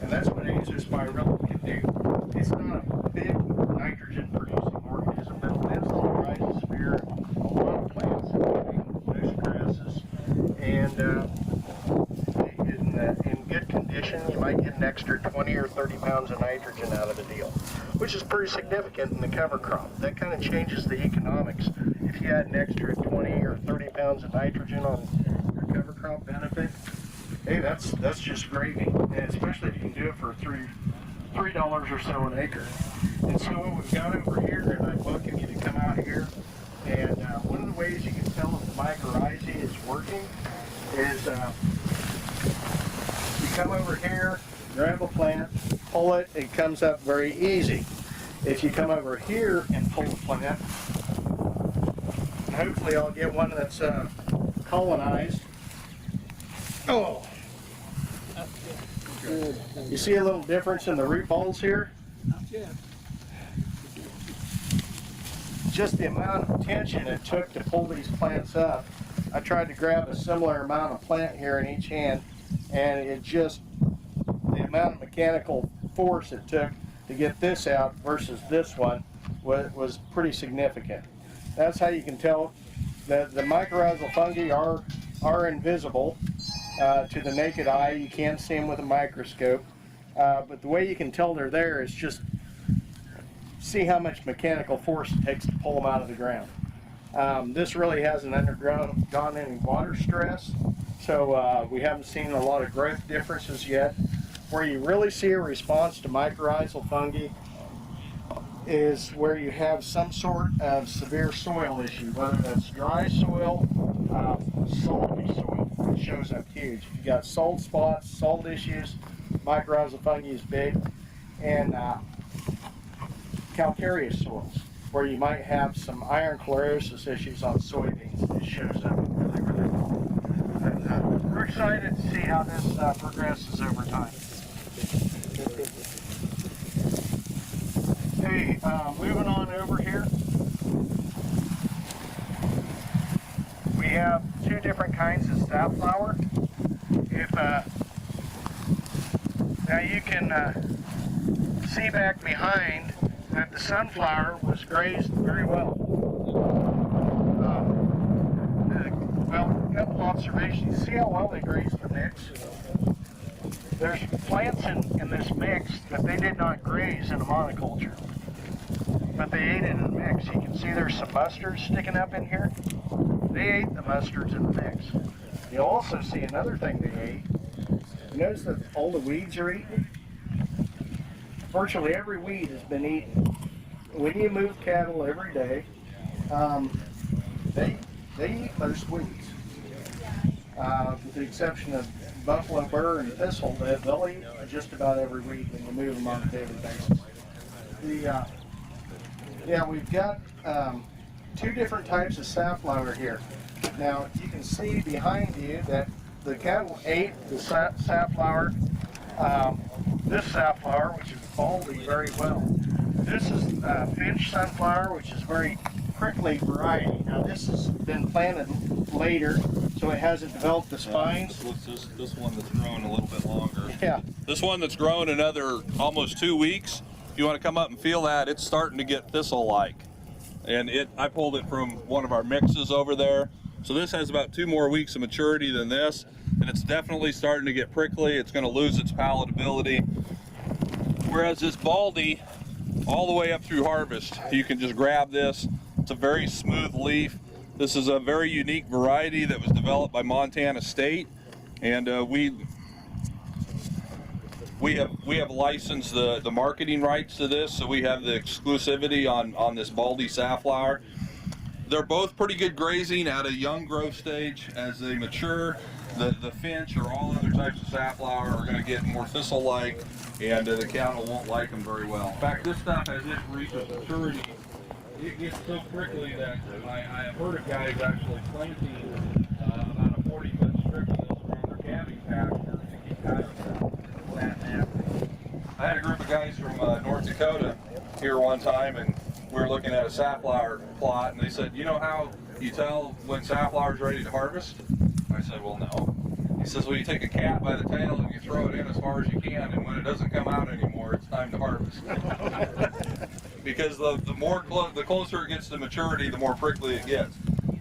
And that's what azospirillum can do. It's not a big nitrogen producing organism, but it lives on the rhizosphere of a lot of plants, including most grasses. And in good condition, you might get an extra 20 or 30 pounds of nitrogen out of the deal, which is pretty significant in the cover crop. That kind of changes the economics. If you add an extra 20 or 30 pounds of nitrogen on your cover crop benefit, hey, that's just gravy, and especially if you can do it for $3 or so an acre. And so what we've got over here, and I welcome you to come out here, and one of the ways you can tell if the mycorrhizae is working is you come over here, grab a plant, pull it, it comes up very easy. If you come over here and pull the plant, and hopefully I'll get one that's colonized. Oh! You see a little difference in the root balls here? Just the amount of tension it took to pull these plants up. I tried to grab a similar amount of plant here in each hand, and it just, the amount of mechanical force it took to get this out versus this one was pretty significant. That's how you can tell that the mycorrhizal fungi are invisible to the naked eye. You can't see them with a microscope, but the way you can tell they're there is just see how much mechanical force it takes to pull them out of the ground. This really hasn't undergone any water stress, so we haven't seen a lot of growth differences yet. Where you really see a response to mycorrhizal fungi is where you have some sort of severe soil issue, whether that's dry soil, salty soil. It shows up huge. If you got salt spots, salt issues, mycorrhizal fungi is big, and calcareous soils, where you might have some iron chlorosis issues on soybeans. It shows up really well. We're excited to see how this progresses over time. Hey, moving on over here, we have two different kinds of safflower. Now you can see back behind that the sunflower was grazed very well. Well, a couple observations. See how well they grazed the mix? There's plants in this mix that they did not graze in a monoculture, but they ate it in the mix. You can see there's some mustards sticking up in here. They ate the mustards in the mix. You'll also see another thing they ate. Notice that all the weeds are eaten? Virtually every weed has been eaten. When you move cattle every day, they eat most weeds. With the exception of buffalo burr and thistle, they'll eat just about every weed when you move them on a daily basis. Yeah, we've got two different types of safflower here. Now you can see behind you that the cattle ate the safflower, this safflower, which is baldy, very well. This is Finch sunflower, which is very prickly variety. Now this has been planted later, so it hasn't developed the spines. This one that's grown a little bit longer. Yeah. This one that's grown another almost 2 weeks, if you want to come up and feel that, it's starting to get thistle-like. And I pulled it from one of our mixes over there. So this has about 2 more weeks of maturity than this, and it's definitely starting to get prickly. It's going to lose its palatability. Whereas this baldy, all the way up through harvest, you can just grab this. It's a very smooth leaf. This is a very unique variety that was developed by Montana State, and we have licensed the marketing rights to this, so we have the exclusivity on this baldy safflower. They're both pretty good grazing at a young growth stage. As they mature, the finch or all other types of safflower are going to get more thistle-like, and the cattle won't like them very well. In fact, this stuff, as it reaches maturity, it gets so prickly that I have heard of guys actually planting about a 40-foot strip of this around their calving pasture to keep cows out. I had a group of guys from North Dakota here one time, and we were looking at a safflower plot, and they said, you know how you tell when safflower is ready to harvest? I said, well, no. He says, well, you take a cat by the tail and you throw it in as far as you can, and when it doesn't come out anymore, it's time to harvest. Because the closer it gets to maturity, the more prickly it gets.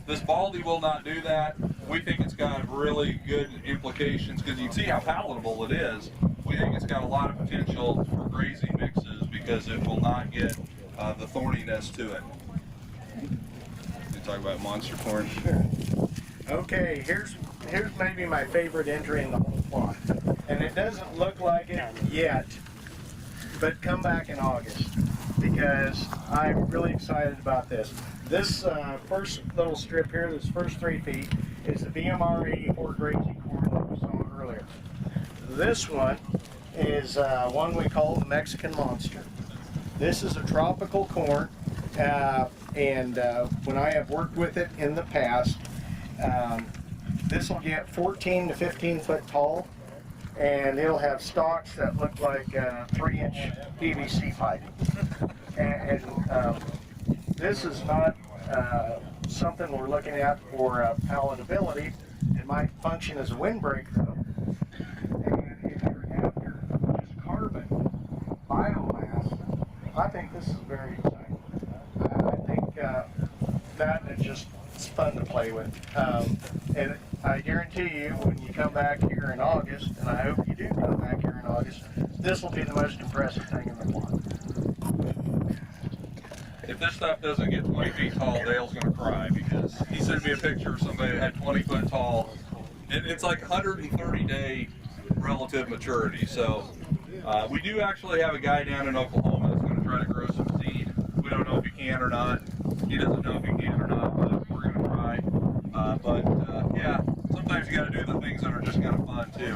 This Baldy will not do that. We think it's got really good implications because you can see how palatable it is. We think it's got a lot of potential for grazing mixes because it will not get the thorniness to it. You talk about monster corn. Sure. Okay, here's maybe my favorite entry in the whole plot, and it doesn't look like it yet, but come back in August because I'm really excited about this. This first little strip here, this first 3 feet, is the BMR 84 grazing corn that we saw earlier. This one is one we call the Mexican Monster. This is a tropical corn, and when I have worked with it in the past, this will get 14 to 15 foot tall, and it'll have stalks that look like 3-inch PVC pipe. And this is not something we're looking at for palatability. It might function as a windbreak though. And if you're after just carbon biomass, I think this is very exciting. I think that is just it's fun to play with. And I guarantee you, when you come back here in August, and I hope you do come back here in August, this will be the most impressive thing in the plot. If this stuff doesn't get 20 feet tall, Dale's going to cry because he sent me a picture of somebody that had 20 foot tall. It's like 130-day relative maturity. So we do actually have a guy down in Oklahoma that's going to try to grow some seed. We don't know if he can or not. He doesn't know if he can or not, but we're going to try. Yeah, sometimes you got to do the things that are just kind of fun too.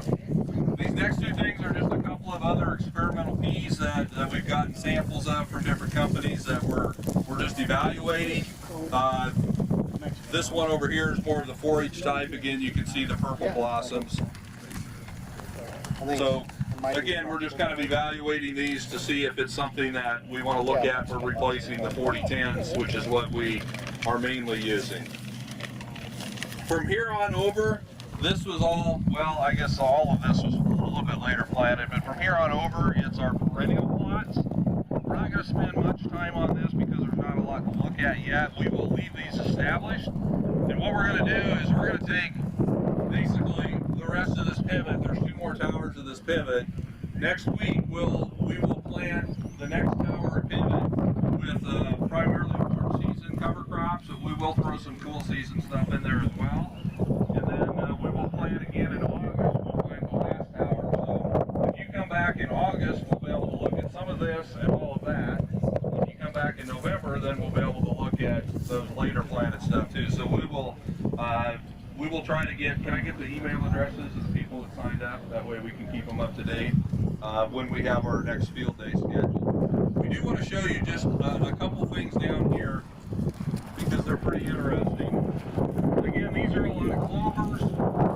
These next 2 things are just a couple of other experimental peas that we've gotten samples of from different companies that we're just evaluating. This one over here is more of the 4-H type. Again, you can see the purple blossoms. So again, we're just kind of evaluating these to see if it's something that we want to look at for replacing the 4010s, which is what we are mainly using. From here on over, this was all, well, I guess all of this was a little bit later planted, but from here on over, it's our perennial plots. We're not going to spend much time on this because there's not a lot to look at yet. We will leave these established. And what we're going to do is we're going to take basically the rest of this pivot. There's 2 more towers of this pivot. Next week, we will plant the next tower and pivot with primarily warm season cover crops, but we will throw some cool season stuff in there as well. And then we will plant again in August. We'll plant the last tower. So if you come back in August, we'll be able to look at some of this and all of that. If you come back in November, then we'll be able to look at those later planted stuff too. So we will try to get, can I get the email addresses of the people that signed up? That way we can keep them up to date when we have our next field day scheduled. We do want to show you just a couple things down here because they're pretty interesting. Again, these are a lot of clovers,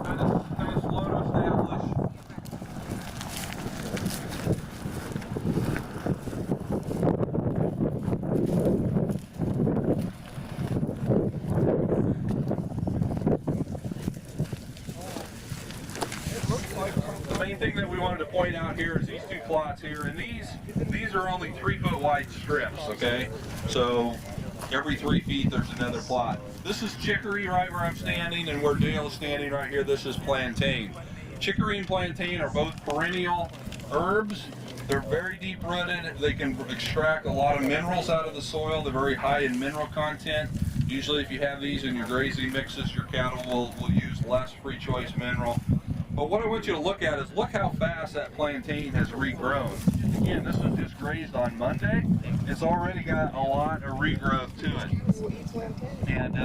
kind of slow to establish. The main thing that we wanted to point out here is these 2 plots here, and these are only 3-foot wide strips, okay? So every 3 feet there's another plot. This is chicory right where I'm standing, and where Dale is standing right here, this is plantain. Chicory and plantain are both perennial herbs. They're very deep rooted. They can extract a lot of minerals out of the soil. They're very high in mineral content. Usually if you have these in your grazing mixes, your cattle will use less free choice mineral. But what I want you to look at is look how fast that plantain has regrown. again, this was just grazed on Monday. It's already got a lot of regrowth to it. And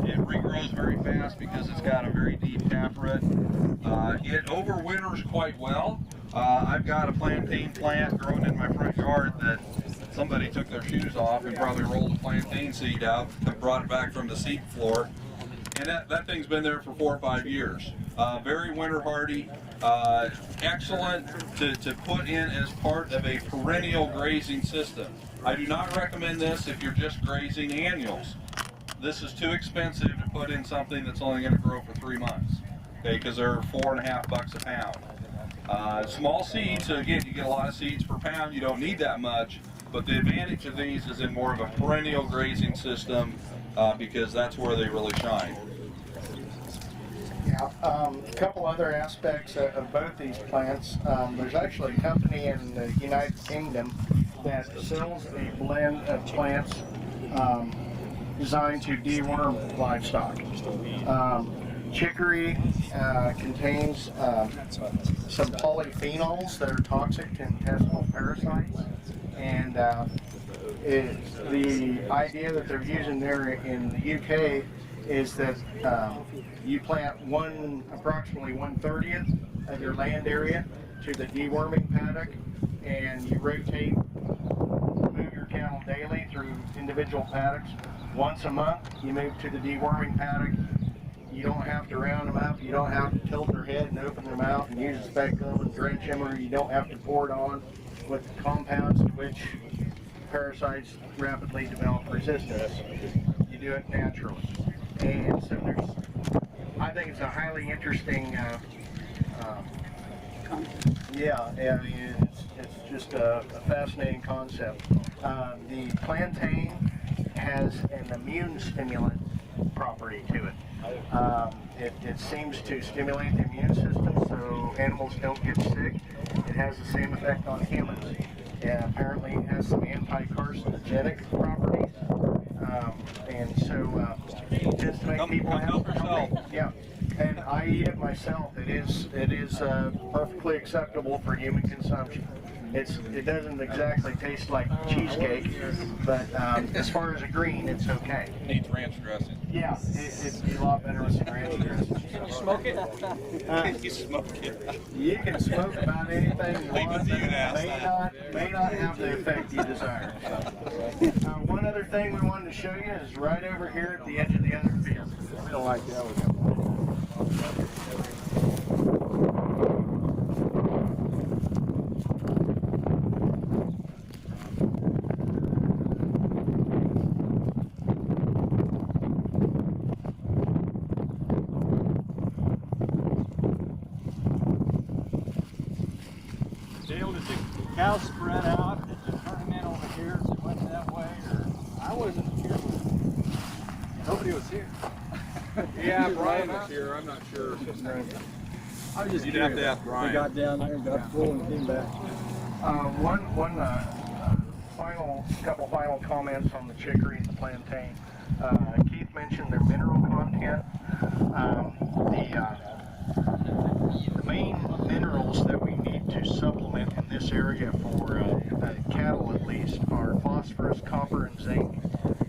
it regrows very fast because it's got a very deep taproot. It overwinters quite well. I've got a plantain plant growing in my front yard that somebody took their shoes off and probably rolled a plantain seed out and brought it back from the seed floor. And that thing's been there for 4 or 5 years. Very winter hardy, excellent to put in as part of a perennial grazing system. I do not recommend this if you're just grazing annuals. This is too expensive to put in something that's only going to grow for 3 months, okay, because they're $4.50 a pound. Small seeds, so again, you get a lot of seeds per pound, you don't need that much, but the advantage of these is in more of a perennial grazing system because that's where they really shine. Yeah, a couple other aspects of both these plants. There's actually a company in the United Kingdom that sells a blend of plants designed to deworm livestock. Chicory contains some polyphenols that are toxic to intestinal parasites, and the idea that they're using there in the UK is that you plant approximately 1/30 of your land area to the deworming paddock, and you move your cattle daily through individual paddocks. Once a month, you move to the deworming paddock. You don't have to round them up. You don't have to tilt their head and open their mouth and use a speculum and drench them, or you don't have to pour it on with compounds to which parasites rapidly develop resistance. You do it naturally. And so I think it's a highly interesting, it's just a fascinating concept. The plantain has an immune stimulant property to it. It seems to stimulate the immune system so animals don't get sick. It has the same effect on humans. And apparently it has some anti-carcinogenic properties. And so just to make people healthy. Yeah. And I eat it myself. It is perfectly acceptable for human consumption. It doesn't exactly taste like cheesecake, but as far as a green, it's okay. Needs ranch dressing. Yeah, it's a lot better with some ranch dressing. Smoke it? You smoke it. You can smoke about anything you want, but may not have the effect you desire. So. One other thing we wanted to show you is right over here at the edge of the other field. We don't like that one. Dale, did the cows spread out? Did you turn them in over here as it went that way? Or I wasn't here. Nobody was here. Yeah, Brian was here. I'm not sure. I was just You'd have curious. to ask Brian. They got down there and got full and came back. Couple final comments on the chicory and the plantain. Keith mentioned their mineral content. The main minerals that we need to supplement in this area for cattle at least are phosphorus, copper, and zinc.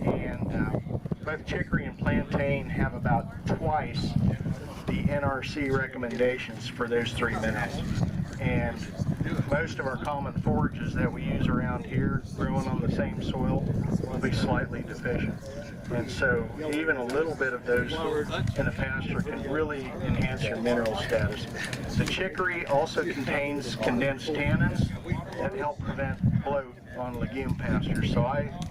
And both chicory and plantain have about twice the NRC recommendations for those 3 minerals. And most of our common forages that we use around here, growing on the same soil, will be slightly deficient. And so even a little bit of those in a pasture can really enhance your mineral status. The chicory also contains condensed tannins that help prevent bloat on legume pastures. So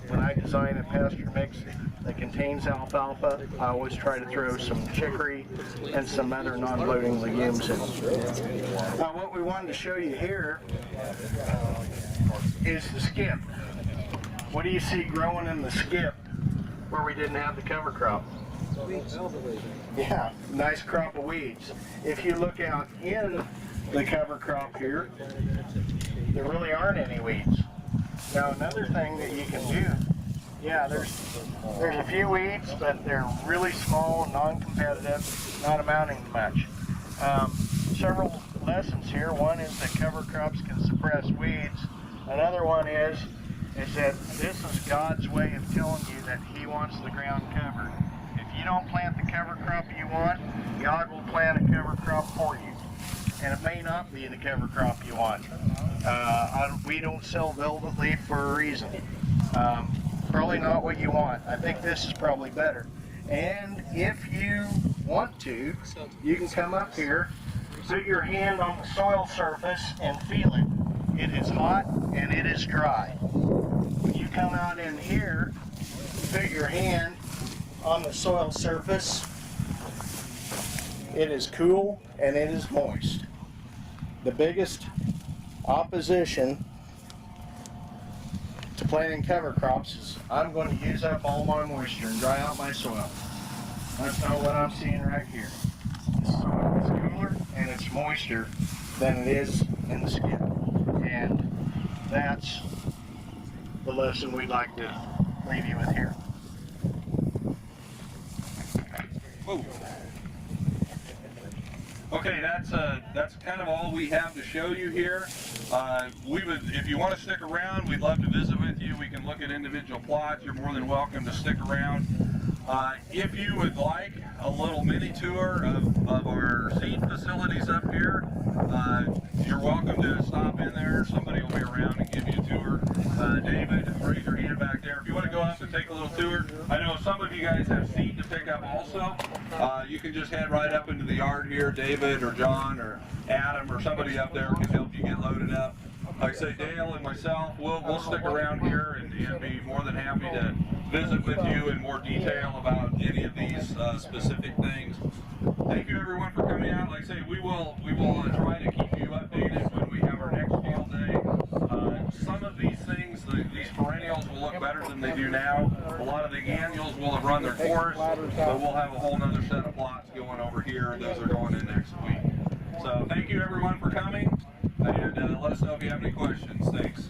when I design a pasture mix that contains alfalfa, I always try to throw some chicory and some other non-bloating legumes in. Now what we wanted to show you here is the skip. What do you see growing in the skip where we didn't have the cover crop? Yeah, nice crop of weeds. If you look out in the cover crop here, there really aren't any weeds. Now another thing that you can do, yeah, there's a few weeds, but they're really small, non-competitive, not amounting to much. Several lessons here. One is that cover crops can suppress weeds, Another one is that this is God's way of telling you that He wants the ground covered. If you don't plant the cover crop you want, God will plant a cover crop for you. And it may not be the cover crop you want. We don't sell velvet leaf for a reason. Probably not what you want. I think this is probably better. And if you want to, you can come up here, put your hand on the soil surface and feel it. It is hot and it is dry. When you come out in here, put your hand on the soil surface, it is cool and it is moist. The biggest opposition to planting cover crops is I'm going to use up all my moisture and dry out my soil. That's not what I'm seeing right here. The soil is cooler and it's moister than it is in the skip. And that's the lesson we'd like to leave you with here. Whoa. Okay, that's kind of all we have to show you here. We would, if you want to stick around, we'd love to visit with you. We can look at individual plots. You're more than welcome to stick around. If you would like a little mini tour of our seed facilities up here, you're welcome to stop in there. Somebody will be around and give you a tour. David, raise your hand back there. If you want to go up and take a little tour, I know some of you guys have seed to pick up also. You can just head right up into the yard here. David or John or Adam or somebody up there can help you get loaded up. Like I say, Dale and myself, we'll stick around here and be more than happy to visit with you in more detail about any of these specific things. Thank you everyone for coming out. Like I say, we will try to keep you updated when we have our next field day. Some of these things, these perennials will look better than they do now. A lot of the annuals will have run their course, but we'll have a whole other set of plots going over here. Those are going in next week. So thank you everyone for coming, and let us know if you have any questions. Thanks.